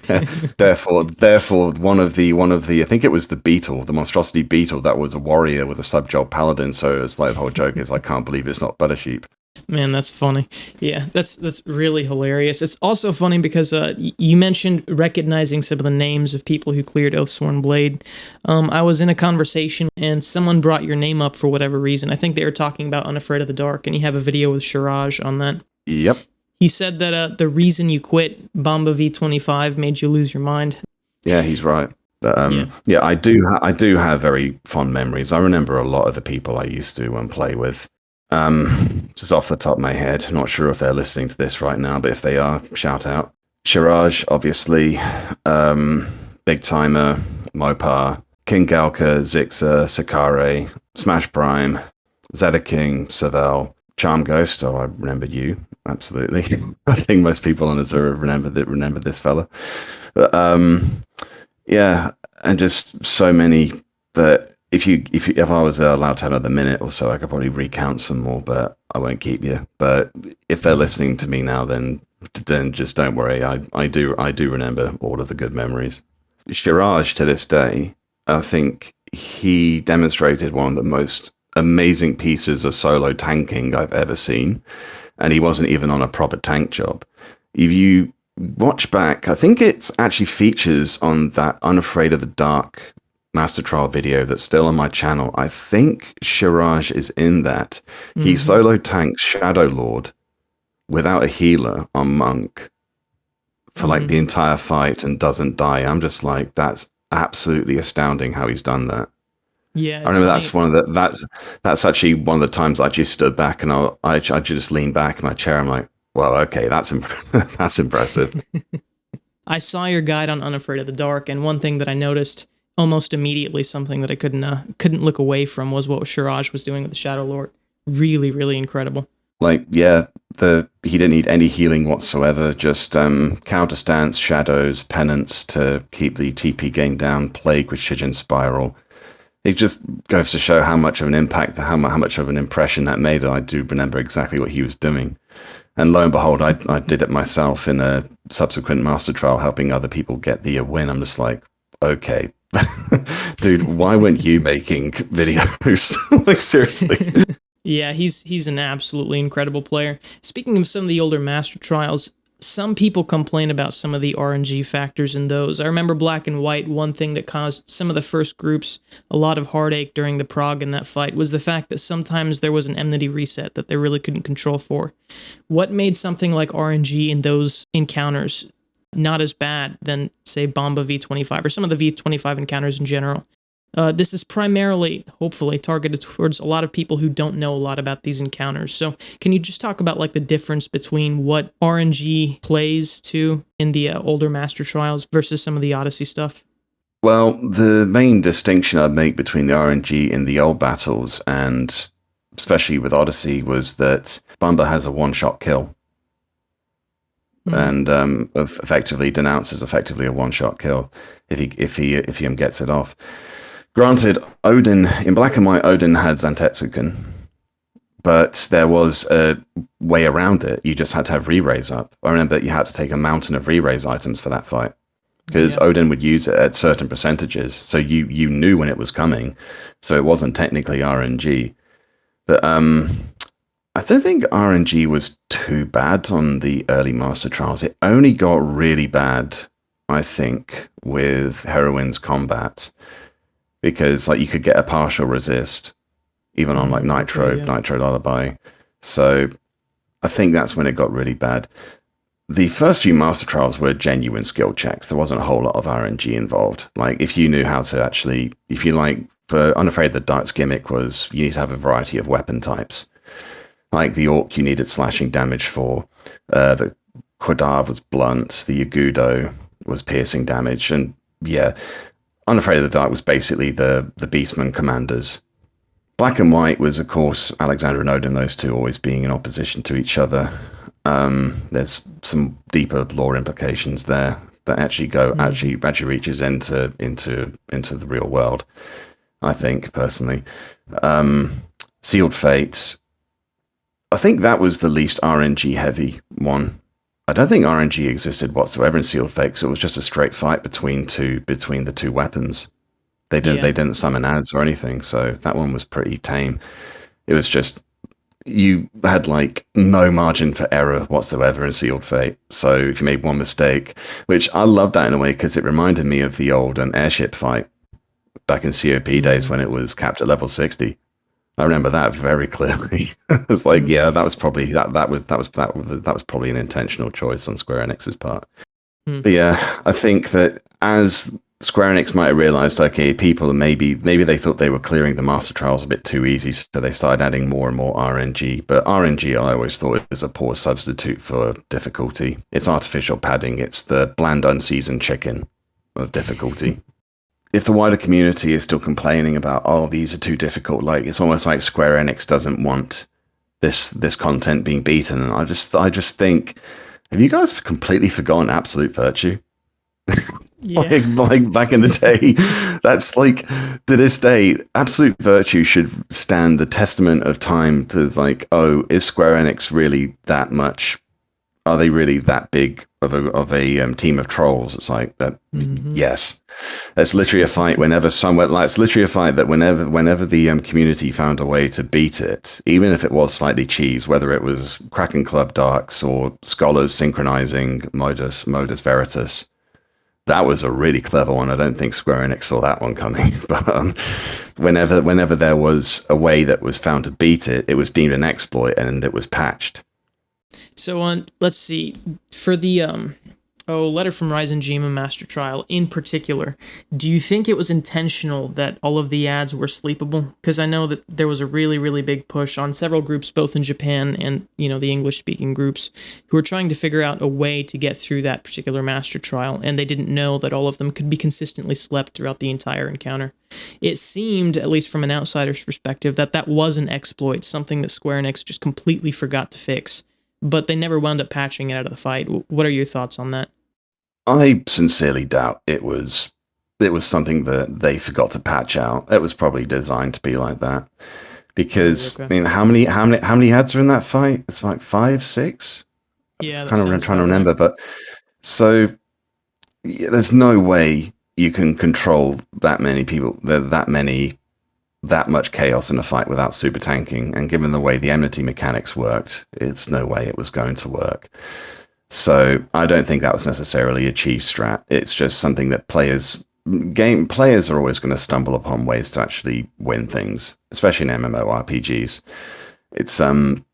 yeah, therefore, one of the I think it was the beetle, the monstrosity beetle, that was a warrior with a subjob paladin. So it's like the whole joke is, I can't believe it's not butter sheep. Man, that's funny. Yeah, that's really hilarious. It's also funny because you mentioned recognizing some of the names of people who cleared Oathsworn Blade. I was in a conversation and someone brought your name up for whatever reason. I think they were talking about Unafraid of the Dark, and you have a video with Shiraj on that. Yep. He said that the reason you quit Bomba V25 made you lose your mind. Yeah, he's right. But yeah, I do have very fond memories. I remember a lot of the people I used to play with. Just off the top of my head, not sure if they're listening to this right now, but if they are, shout out. Shiraj, obviously, Big Timer, Mopar, King Galka, Zixa, Sakare, Smash Prime, Zeta King, Savell, Charm Ghost. Oh, I remember you. Absolutely. I think most people on Azura remember this fella. But, yeah, and just so many that if I was allowed to have another minute or so, I could probably recount some more, but I won't keep you. But if they're listening to me now, then just don't worry. I do remember all of the good memories. Shiraj, to this day, I think he demonstrated one of the most amazing pieces of solo tanking I've ever seen, and he wasn't even on a proper tank job. If you watch back, I think it actually features on that Unafraid of the Dark Master Trial video that's still on my channel. I think Shiraj is in that. Mm-hmm. He solo tanks Shadow Lord without a healer on Monk for like the entire fight and doesn't die. I'm just like, that's absolutely astounding how he's done that. Yeah, I remember that's actually one of the times I just stood back and I just leaned back in my chair. I'm like, well, okay, that's impressive. I saw your guide on Unafraid of the Dark, and one thing that I noticed almost immediately, something that I couldn't look away from, was what Shiraj was doing with the Shadow Lord. Really, really incredible. Like, yeah, he didn't need any healing whatsoever, just counter stance, shadows, penance to keep the TP gain down, plague with Shijin Spiral. It just goes to show how much of an impact, how much of an impression that made. I do remember exactly what he was doing. And lo and behold, I did it myself in a subsequent master trial, helping other people get the win. I'm just like, okay, dude, why weren't you making videos? Like, seriously. Yeah, he's an absolutely incredible player. Speaking of some of the older master trials, some people complain about some of the RNG factors in those. I remember Black and White, one thing that caused some of the first groups a lot of heartache during the prog in that fight was the fact that sometimes there was an enmity reset that they really couldn't control for. What made something like RNG in those encounters not as bad than, say, Bomba V25 or some of the V25 encounters in general? This is primarily, hopefully, targeted towards a lot of people who don't know a lot about these encounters. So can you just talk about like the difference between what RNG plays to in the older Master Trials versus some of the Odyssey stuff? Well, the main distinction I'd make between the RNG in the old battles and especially with Odyssey was that Bumba has a one-shot kill. And effectively denounces effectively a one-shot kill if he gets it off. Granted, Odin, in Black and White, Odin had Zantetsuken, but there was a way around it. You just had to have re-raise up. I remember that you had to take a mountain of re-raise items for that fight, because Odin would use it at certain percentages, so you knew when it was coming, so it wasn't technically RNG. But I don't think RNG was too bad on the early Master Trials. It only got really bad, I think, with Heroine's combat. Because like you could get a partial resist, even on like Nitro Lullaby. So I think that's when it got really bad. The first few Master Trials were genuine skill checks. There wasn't a whole lot of RNG involved. Like if you knew how to actually, if you like, for Unafraid the Dark's gimmick was you need to have a variety of weapon types. Like the Orc, you needed slashing damage for. The Quadav was blunt. The Yagudo was piercing damage. And yeah, Unafraid of the Dark was basically the Beastman commanders. Black and White was, of course, Alexander and Odin, those two always being in opposition to each other. There's some deeper lore implications there that actually actually reaches into the real world, I think, personally. Sealed Fate, I think that was the least RNG heavy one. I don't think RNG existed whatsoever in Sealed Fate, so it was just a straight fight between the two weapons. They didn't summon ads or anything, so that one was pretty tame. It was just you had like no margin for error whatsoever in Sealed Fate. So if you made one mistake, which I love that in a way because it reminded me of the old airship fight back in COP days when it was capped at level 60. I remember that very clearly. It's like, yeah, that was probably that was probably an intentional choice on Square Enix's part. But yeah, I think that as Square Enix might have realized, okay, people maybe they thought they were clearing the Master Trials a bit too easy, so they started adding more and more RNG. But RNG, I always thought, is a poor substitute for difficulty. It's artificial padding. It's the bland, unseasoned chicken of difficulty. If the wider community is still complaining about, oh, these are too difficult, like it's almost like Square Enix doesn't want this content being beaten. And I just think, have you guys completely forgotten Absolute Virtue? Yeah. like back in the day, that's like to this day, Absolute Virtue should stand the testament of time to like, oh, is Square Enix really that much? Are they really that big of a team of trolls? It's like that. Yes, that's literally a fight. It's literally a fight that whenever the community found a way to beat it, even if it was slightly cheese, whether it was Kraken Club Darks or scholars synchronizing Modus Veritas, that was a really clever one. I don't think Square Enix saw that one coming. But whenever there was a way that was found to beat it, it was deemed an exploit and it was patched. So let's see, for the letter from Reisenjima Master Trial in particular, do you think it was intentional that all of the ads were sleepable? Because I know that there was a really, really big push on several groups, both in Japan and, the English-speaking groups, who were trying to figure out a way to get through that particular Master Trial, and they didn't know that all of them could be consistently slept throughout the entire encounter. It seemed, at least from an outsider's perspective, that was an exploit, something that Square Enix just completely forgot to fix. But they never wound up patching it out of the fight. What are your thoughts on that? I sincerely doubt it was something that they forgot to patch out. It was probably designed to be like that. Because I mean, how many ads are in that fight? It's like 5, 6. Yeah, trying to remember, right. But so yeah, there's no way you can control that many people, that much chaos in a fight without super tanking. And given the way the enmity mechanics worked, it's no way it was going to work. So I don't think that was necessarily a cheese strat. It's just something that players are always going to stumble upon ways to actually win things, especially in MMORPGs. It's I'm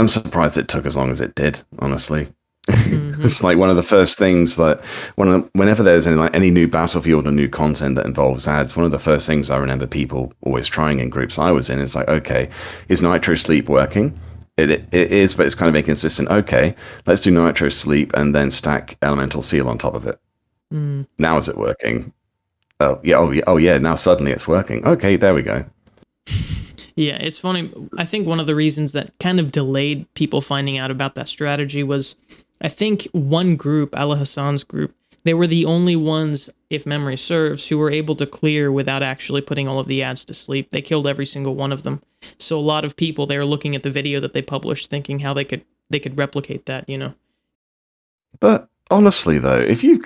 surprised it took as long as it did, honestly. It's like one of the first things that whenever there's any new battlefield or new content that involves ads, one of the first things I remember people always trying in groups I was in is like, okay, is Nitro Sleep working? It is, but it's kind of inconsistent. Okay, let's do Nitro Sleep and then stack Elemental Seal on top of it. Now is it working? Oh yeah, now suddenly it's working. Okay, there we go. Yeah, it's funny. I think one of the reasons that kind of delayed people finding out about that strategy was, I think one group, Allah Hassan's group, they were the only ones, if memory serves, who were able to clear without actually putting all of the ads to sleep. They killed every single one of them. So a lot of people, they were looking at the video that they published, thinking how they could replicate that, But honestly, though, if you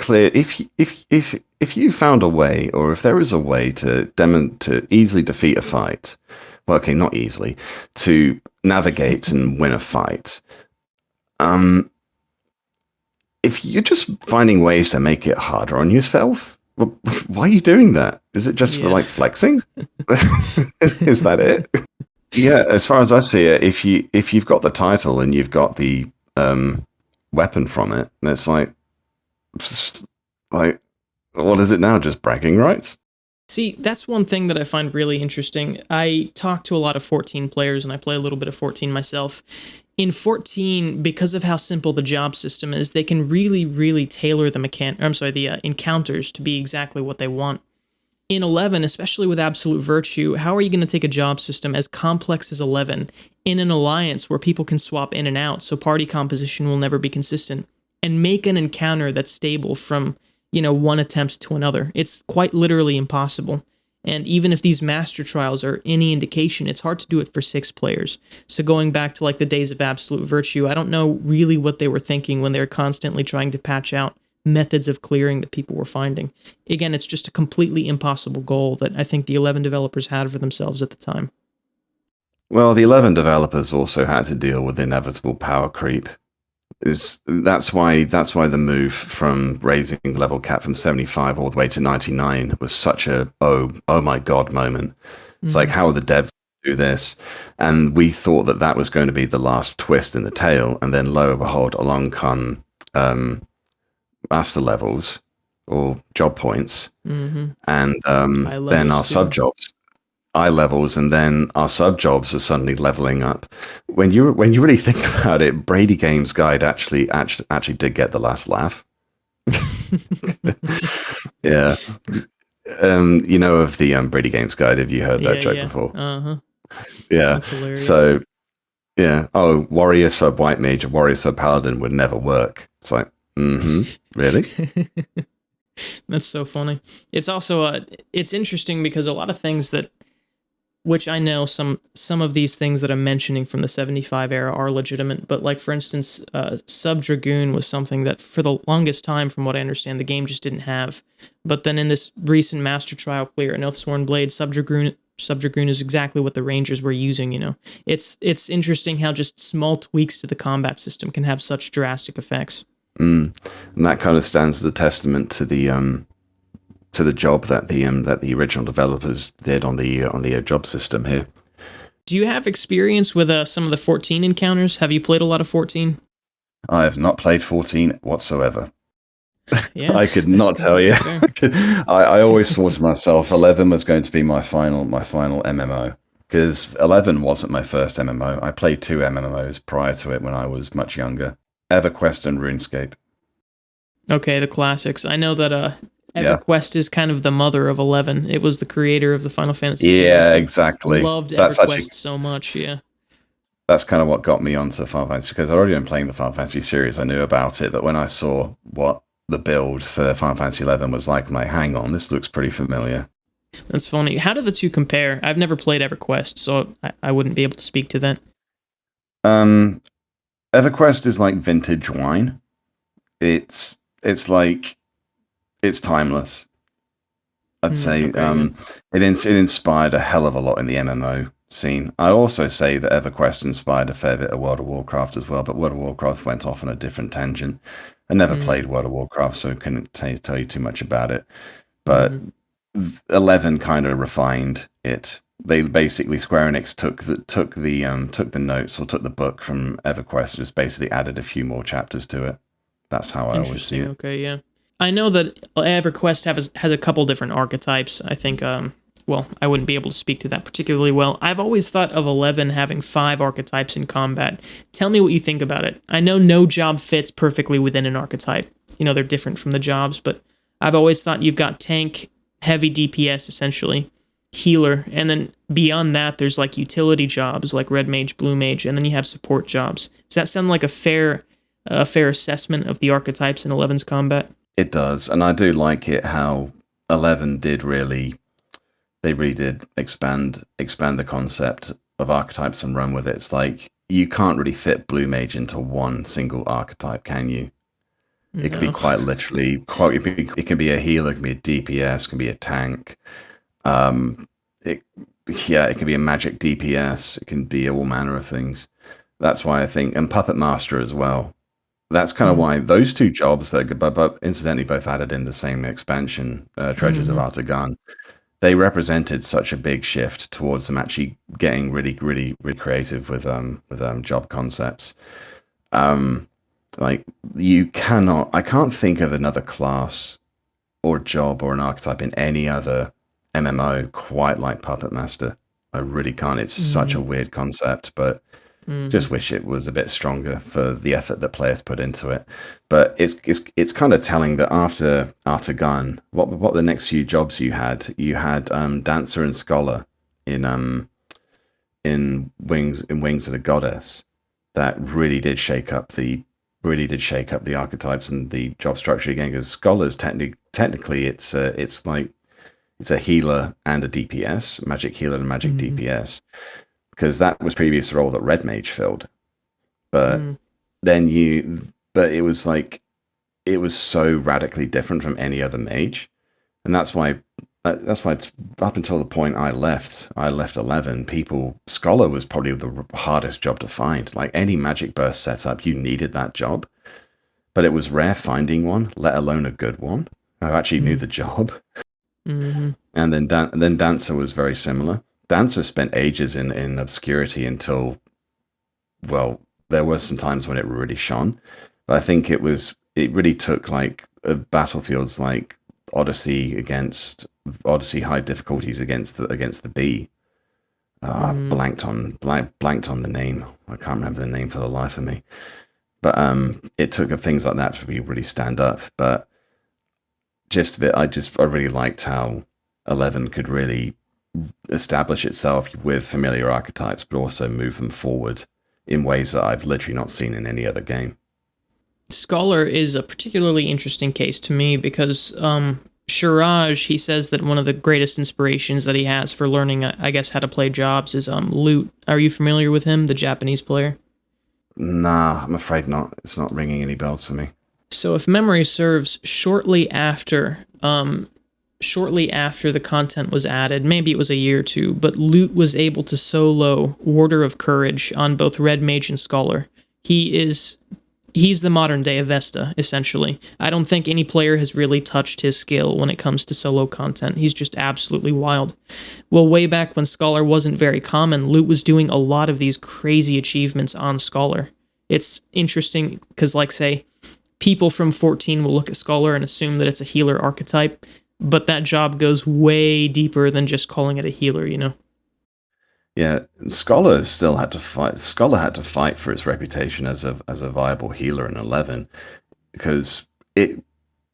found a way, or if there is a way to easily defeat a fight, well, okay, not easily, to navigate and win a fight, if you're just finding ways to make it harder on yourself, well, why are you doing that? Is it just for like flexing? Is that it? Yeah, as far as I see it, if you've got the title and you've got the weapon from it, it's like what is it now? Just bragging rights? See, that's one thing that I find really interesting. I talk to a lot of 14 players, and I play a little bit of 14 myself. In 14, because of how simple the job system is, they can really, really tailor the encounters to be exactly what they want. In 11, especially with Absolute Virtue, how are you going to take a job system as complex as 11 in an alliance where people can swap in and out, so party composition will never be consistent, and make an encounter that's stable from one attempt to another? It's quite literally impossible. And even if these master trials are any indication, it's hard to do it for 6 players. So going back to like the days of Absolute Virtue, I don't know really what they were thinking when they were constantly trying to patch out methods of clearing that people were finding. Again, it's just a completely impossible goal that I think the 11 developers had for themselves at the time. Well, the 11 developers also had to deal with inevitable power creep. That's why the move from raising the level cap from 75 all the way to 99 was such a oh my god moment. It's like, how are the devs do this? And we thought that was going to be the last twist in the tail, and then lo and behold, along come master levels or job points, and then our sub jobs. Eye levels, and then our sub jobs are suddenly leveling up. When you really think about it, Brady Games Guide actually did get the last laugh. Yeah, you know of the Brady Games Guide. Have you heard that joke before? Yeah. That's hilarious. So yeah. Oh, warrior sub white mage, warrior sub paladin would never work. It's like, really? That's so funny. It's also it's interesting because a lot of things that, which I know some of these things that I'm mentioning from the 75 era are legitimate, but like for instance, Sub Dragoon was something that for the longest time, from what I understand, the game just didn't have. But then in this recent Master Trial clear in Oathsworn Blade, Sub Dragoon is exactly what the Rangers were using, you know. It's interesting how just small tweaks to the combat system can have such drastic effects. And that kind of stands as a testament to the job that the original developers did on the job system here. Do you have experience with some of the 14 encounters? Have you played a lot of 14? I have not played 14 whatsoever. Yeah, I could not tell you. I always thought to myself 11 was going to be my final MMO, because 11 wasn't my first MMO. I played 2 MMOs prior to it when I was much younger. EverQuest and RuneScape. Okay, the classics. I know that EverQuest is kind of the mother of 11. It was the creator of the Final Fantasy series. Yeah, exactly. Loved EverQuest so much, yeah. That's kind of what got me onto Final Fantasy, because I'd already been playing the Final Fantasy series. I knew about it, but when I saw what the build for Final Fantasy 11 was like, I'm like, hang on, this looks pretty familiar. That's funny. How do the two compare? I've never played EverQuest, so I wouldn't be able to speak to that. EverQuest is like vintage wine. It's like, it's timeless. I'd say it inspired a hell of a lot in the MMO scene. I also say that EverQuest inspired a fair bit of World of Warcraft as well, but World of Warcraft went off on a different tangent. I never played World of Warcraft, so I couldn't tell you too much about it. But 11 kind of refined it. They basically, Square Enix took the notes, or took the book from EverQuest, just basically added a few more chapters to it. That's how I always see it. Okay, yeah. I know that EverQuest has a couple different archetypes. I think, well, I wouldn't be able to speak to that particularly well. I've always thought of 11 having 5 archetypes in combat. Tell me what you think about it. I know no job fits perfectly within an archetype. You know, they're different from the jobs, but I've always thought you've got tank, heavy DPS, essentially, healer, and then beyond that, there's like utility jobs like red mage, blue mage, and then you have support jobs. Does that sound like a fair assessment of the archetypes in 11's combat? It does, and I do like it how 11 did really expand the concept of archetypes and run with it. It's like, you can't really fit blue mage into one single archetype, can you? It can be quite literally, it can be a healer, it can be a DPS, it can be a tank. It can be a magic DPS, it can be all manner of things. That's why I think, and Puppet Master as well. That's kind of why those 2 jobs that, but incidentally both added in the same expansion, Treasures of Artagan, they represented such a big shift towards them actually getting really, really, really creative with job concepts. Like, I can't think of another class or job or an archetype in any other MMO quite like Puppet Master. I really can't. It's such a weird concept, but just wish it was a bit stronger for the effort that players put into it. But it's kind of telling that after Artagan, what the next few jobs you had Dancer and Scholar in Wings of the Goddess, that really did shake up the archetypes and the job structure again. Because Scholars technically it's like, it's a healer and a DPS, magic healer and magic DPS, because that was previous role that Red Mage filled. But but it was like, it was so radically different from any other mage, and that's why it's, up until the point I left 11, Scholar was probably the hardest job to find. Like, any magic burst setup, you needed that job, but it was rare finding one, let alone a good one. I actually knew the job. And then Dancer was very similar. Dancer spent ages in obscurity until, well, there were some times when it really shone, but I think it really took like battlefields like Odyssey high difficulties against the B. Blanked on the name. I can't remember the name for the life of me. But it took things like that to really stand up. But I really liked how 11 could really establish itself with familiar archetypes, but also move them forward in ways that I've literally not seen in any other game. Scholar is a particularly interesting case to me because Shiraj, he says that one of the greatest inspirations that he has for learning, I guess, how to play jobs is Loot. Are you familiar with him, the Japanese player? Nah, I'm afraid not. It's not ringing any bells for me. So if memory serves, shortly after the content was added, maybe it was a year or two, but Loot was able to solo Warder of Courage on both Red Mage and Scholar. He's the modern day Avesta, essentially. I don't think any player has really touched his skill when it comes to solo content. He's just absolutely wild. Well, way back when Scholar wasn't very common, Loot was doing a lot of these crazy achievements on Scholar. It's interesting because, like, say, people from 14 will look at Scholar and assume that it's a healer archetype, but that job goes way deeper than just calling it a healer, you know? Yeah, Scholar had to fight for its reputation as a viable healer in 11, because it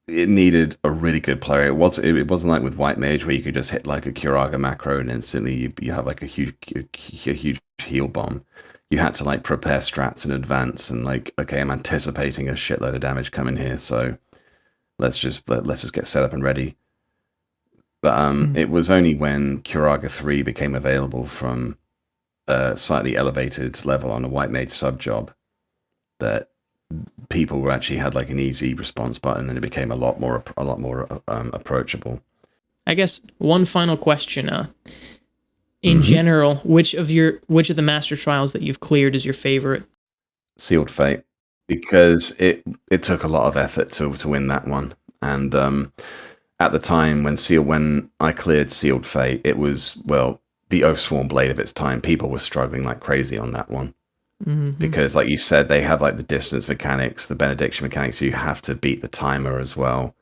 needed a really good player. It wasn't like with White Mage where you could just hit like a Curaga macro and instantly you have like a huge heal bomb. You had to like prepare strats in advance and like, okay, I'm anticipating a shitload of damage coming here, so let's just get set up and ready. But it was only when Curaga 3 became available from a slightly elevated level on a White Mage sub job that people were actually had like an easy response button, and it became a lot more approachable. I guess one final question. In general, which of the Master Trials that you've cleared is your favorite? Sealed Fate, because it took a lot of effort to win that one, and at the time when I cleared Sealed Fate, it was, well, the Oathsworn Blade of its time. People were struggling like crazy on that one. Because, like you said, they have like the distance mechanics, the benediction mechanics, so you have to beat the timer as well.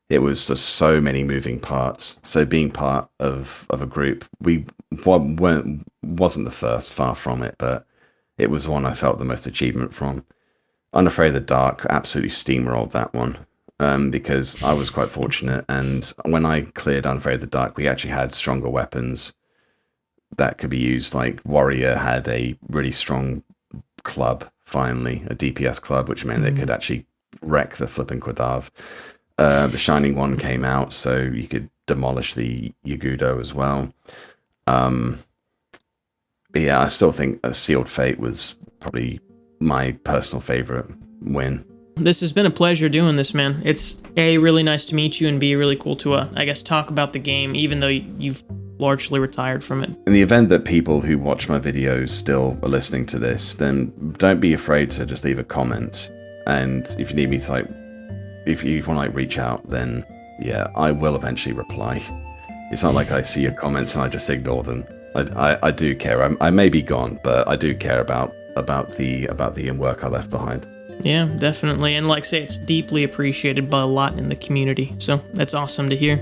It was just so many moving parts. So being part of a group, wasn't the first, far from it, but it was one I felt the most achievement from. Unafraid of the Dark absolutely steamrolled that one. Because I was quite fortunate, and when I cleared Unafraid of the Dark, we actually had stronger weapons that could be used. Like Warrior had a really strong club, finally, a DPS club, which meant it could actually wreck the flipping Quadav. The Shining One came out, so you could demolish the Yagudo as well. But yeah, I still think a Sealed Fate was probably my personal favorite win. This has been a pleasure doing this, man. It's A, really nice to meet you, and B, really cool to, I guess, talk about the game, even though you've largely retired from it. In the event that people who watch my videos still are listening to this, then don't be afraid to just leave a comment. And if you need me to, like, if you want to, like, reach out, then yeah, I will eventually reply. It's not like I see your comments and I just ignore them. I do care. I may be gone, but I do care about the work I left behind. Yeah, definitely. And like I say, it's deeply appreciated by a lot in the community. So that's awesome to hear.